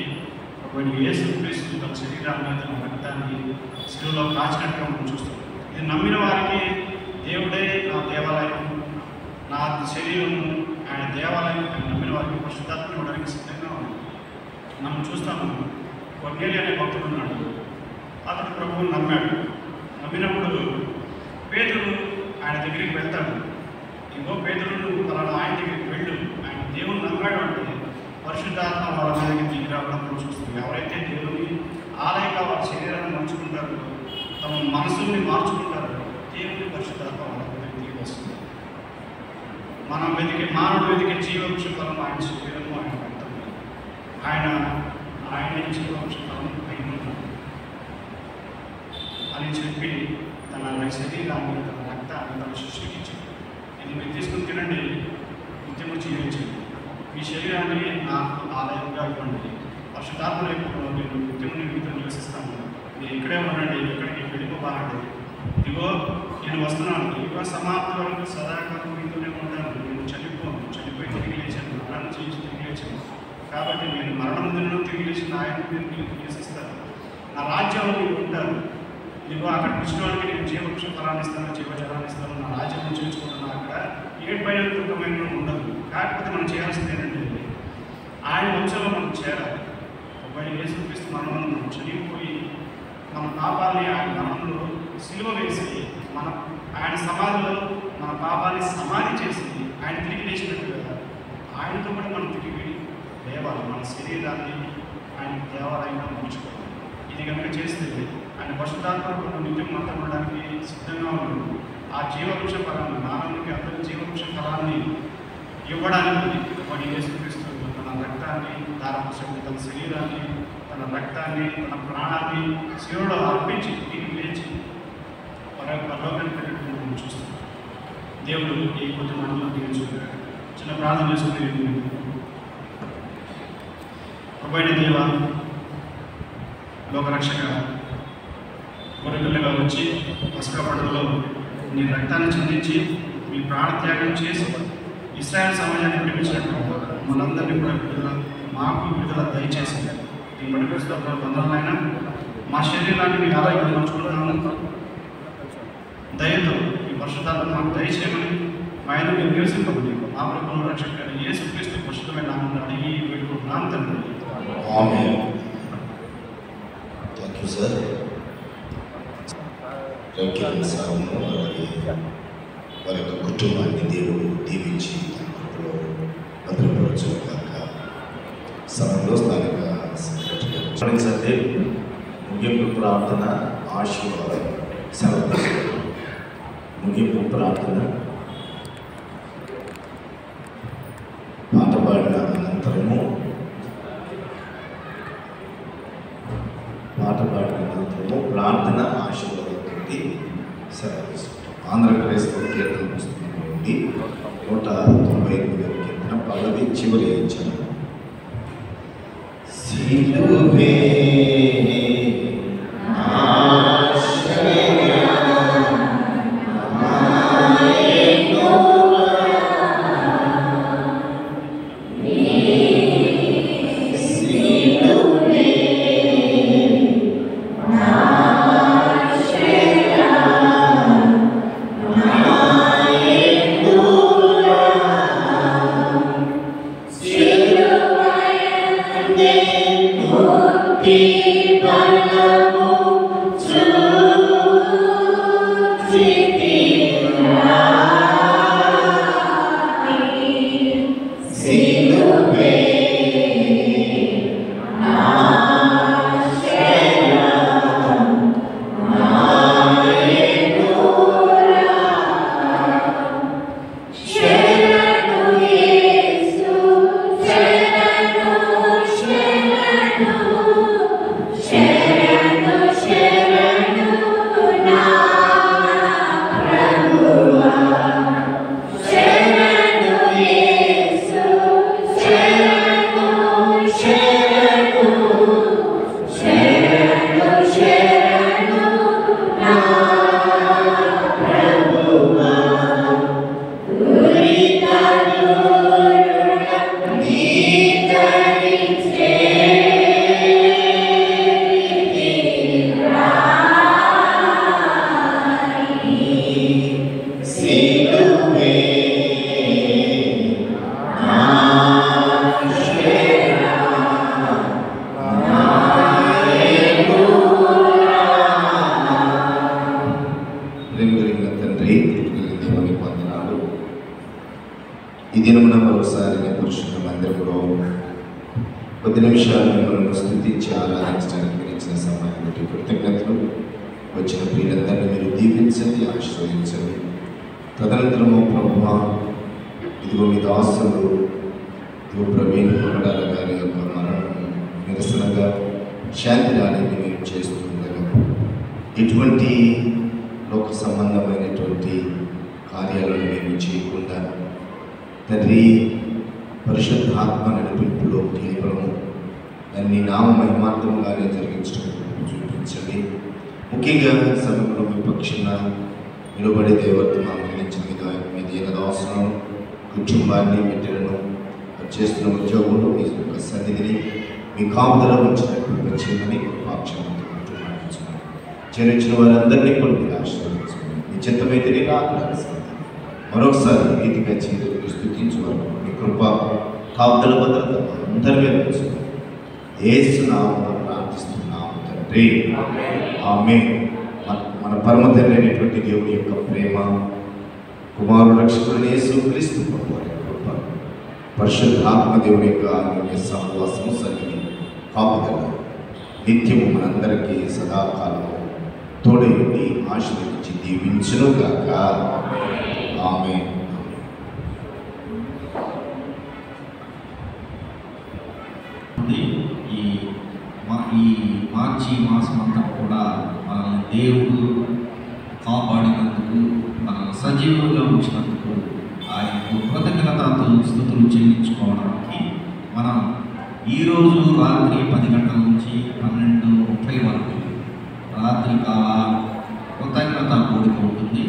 ఒకటి యేసుక్రీస్తు తన శరీరాన్ని, తన రక్తాన్ని శిలువలో కాచినట్టుగా మనం చూస్తాం. ఇది నమ్మిన వారికి దేవుడే నా దేవాలయం, నా శరీరము ఆయన దేవాలయం అని నమ్మిన వారికి పరిశుద్ధాత్మ ఇవ్వడానికి సిద్ధంగా ఉంది. మనం చూస్తాము, కొర్నేలి అనే భక్తుడు ఉన్నాడు. అతడు ప్రభువుని నమ్మాడు. నమ్మినప్పుడు పేతురు ఆయన దగ్గరికి వెళ్తాడు. ఇంకో పేతురు, నువ్వు తన ఆయన దగ్గరికి వెళ్ళు, ఆయన దేవుని నమ్మాడు అంటే పరిశుద్ధాత్మ వాళ్ళ మీదకి దిగి రావడం చూస్తుంది. ఎవరైతే దేవుని ఆలయంగా వాళ్ళ శరీరాన్ని మార్చుకుంటారో, తమ మనసుల్ని మార్చుకుంటారో, దేవుని పరిశుద్ధాత్మ వాళ్ళ మీదకి దిగి వస్తుంది. మనం మానవుడు వెతికే జీవవృక్ష ఫలం ఆయన శరీరము, ఆయన రక్తం. ఆయన జీవవృక్ష ఫలం అయిన అని చెప్పి తన శరీరాన్ని, తన రక్తాన్ని తన శిష్యుకి ఇచ్చింది. ఇది మీరు తీసుకుని తినండి, నిత్యము జీవించండి. మీ శరీరాన్ని నాకు ఆలయంగా ఇవ్వండి. పరిశుద్ధాత్మ లేకుండా నేను నిత్యము మీతో నివసిస్తాను. మీరు ఇక్కడే ఉండండి, ఎక్కడికి వెళ్ళిపోవాలండి. ఇదిగో నేను వస్తున్నాను, ఇదిగో సమాప్తి వరకు సదాకాలం మీతోనే ఉంటాను. నేను చనిపోయి తిరిగి లేచాను, మరణం చేయించి తిరిగి లేచాను. కాబట్టి నేను మరణం దినను తిరిగి లేచిన ఆయన మీరు నివసిస్తారు, నా రాజ్యంలో మీరు ఉంటారు, ఇదిగో అక్కడ వచ్చిన వాళ్ళకి నేను జీవవృక్ష ఫలాన్ని ఇస్తాను, జీవజలాన్ని ఇస్తాను, నా రాజ్యం చూసుకుంటున్నాను. అక్కడ ఏడుపైన దుఃఖమైన ఉండదు. కాకపోతే మనం చేయాల్సింది ఏంటంటే ఆయన వంశంలో మనం చేరాలి. ఒకవేళ యేసుక్రీస్తు మనం చనిపోయి మన పాపాన్ని ఆయన మరణంలో సిలువ వేసి ఆయన సమాధిలో మన పాపాన్ని సమాధి చేసి ఆయన తిరిగి లేచినట్టుగా ఆయనతో కూడా మనం తిరిగి లేవాలి. మన శరీరాన్ని ఆయన దేవాలయంగా మార్చుకోవాలి. ఇది కనుక చేస్తే ఆయన పరిశుద్ధాత్మకు నిత్యం మాట్లాడడానికి సిద్ధంగా ఉన్నాడు. ఆ జీవవృక్ష ఫలాన్ని మానవునికి అందరి జీవవృక్ష ఫలాన్ని ఇవ్వడానికి వాడి యేసుక్రీస్తు తన రక్తాన్ని దారపోసి తన శరీరాన్ని తన రక్తాన్ని తన ప్రాణాన్ని శివుడు అర్పించి తిరిగి లేచి పరలోకానికి మనం చూస్తాం. దేవుడు ఈ కొద్ది మనలో దీవించుకుంటాడు. చిన్న ప్రార్థన చేసుకుని ప్రభువైన దేవ, లోకరక్షక, గొర్రెపిల్లగా వచ్చి పస్కా పండుగలో నీ రక్తాన్ని చిందించి మీ ప్రాణత్యాగం చేసి ఇశ్రాయేలు సమాజాన్ని విడిపించినట్టు మనందరినీ కూడా మాకు విడుదల దయచేసి ఈ బడిపిస్తూ వందనాలైనా మా శరీరాన్ని మీ ఆరోగ్యం మార్చుకుంటున్నాము. దయతో ఈ పరిశుద్ధాలను మాకు దయచేయమని మా ఆయన మీరు నివసింపమని మా ప్రభువును రక్షకుడైన యేసుక్రీస్తు పరిశుద్ధమైన నామమున అడిగి వేడుకుంటున్నాను తండ్రి. ఆమేన్. Thank you sir. వారి యొక్క కుటుంబాన్ని దేవుడు దీవించి భద్రపరచుగాక. సమయంలో స్థానిక సెక్రటరీ ముగింపు ప్రార్థన ఆశీర్వాదం సెలవు. ముగింపు ప్రార్థన పాట పాడిన అనంతరము ప్రార్థన ఆశీర్వాదంతో సెలవు. ఆంధ్రప్రదేశ్ కీర్తన పుస్తకం నుండి 198 కీర్తన పల్లవి చివరి ఇచ్చాను. సిలువే ఈ దినమున మరోసారి పురుషుల మందిరంలో 10 నిమిషాలు మిమ్మల్ని స్తుతించి ఆరాధించడానికి ఇచ్చిన సమయాన్ని బట్టి కృతజ్ఞతలు. వచ్చిన ప్రియులందరినీ మీరు దీవించండి, ఆశీర్వదించండి. తదనంతరము ప్రభువా, ఇదిగో మీ దాసులు ఇదిగో ప్రవీణ్ కొనడాల గారి యొక్క మరణం నిరసనగా శాంతి రాణిని మీరు చేస్తుండగా ఎటువంటి లోక సంబంధమైనటువంటి కార్యాలను మేము చేయకుండా తండ్రి పరిశుద్ధాత్మ నడిపింపులో కేవలము దాన్ని నామ మహిమార్థంగానే జరిగించడం చూపించండి. ముఖ్యంగా సమయంలో మీ పక్షాన నిలబడి దేవత్వం ఆహ్వానించిన మీ దీన దాసులను, కుటుంబాన్ని, బిడ్డలను చేస్తున్న ఉద్యోగంలో మీ యొక్క సన్నిధిని మీ కాపుదల ఉంచినట్టు వచ్చేయమని పాక్షణించుకున్నాను. చేరించిన వారందరినీ కూడా మీరు ఆశీర్వదించుకుని మీ చిత్తమైతే మరొకసారి నీతిగా చేతులకు స్థుతించు వరకు మీ కృప కాపుదల భద్రత అందరి మీద ఉంచుకుని యేసునామములో ప్రార్థిస్తున్నాము తండ్రి. ఆమేన్. మన పరమ తండ్రి అయినటువంటి దేవుని యొక్క ప్రేమ, కుమారుడు రక్షకుడు యేసుక్రీస్తు ప్రభువారి కృప, పరిశుద్ధాత్మ దేవుని యొక్క అన్యోన్య సహవాసము సన్నిధి కాపుదల నిత్యము మనందరికీ సదాకాలం తోడై ఉండి ఆశీర్వదించి దీవించును గాక. ఆమేన్. ఈ మార్చి మాసం అంతా కూడా మనల్ని దేవుడు కాపాడినందుకు, మనల్ని సజీవులుగా ఉంచినందుకు ఆయనకు కృతజ్ఞతలు స్తుతులు చెల్లించుకోవడానికి మనం ఈరోజు రాత్రి 10 గంటల నుంచి 12:30 వరకు రాత్రి కాల కృతజ్ఞత కూడిక ఉంటుంది.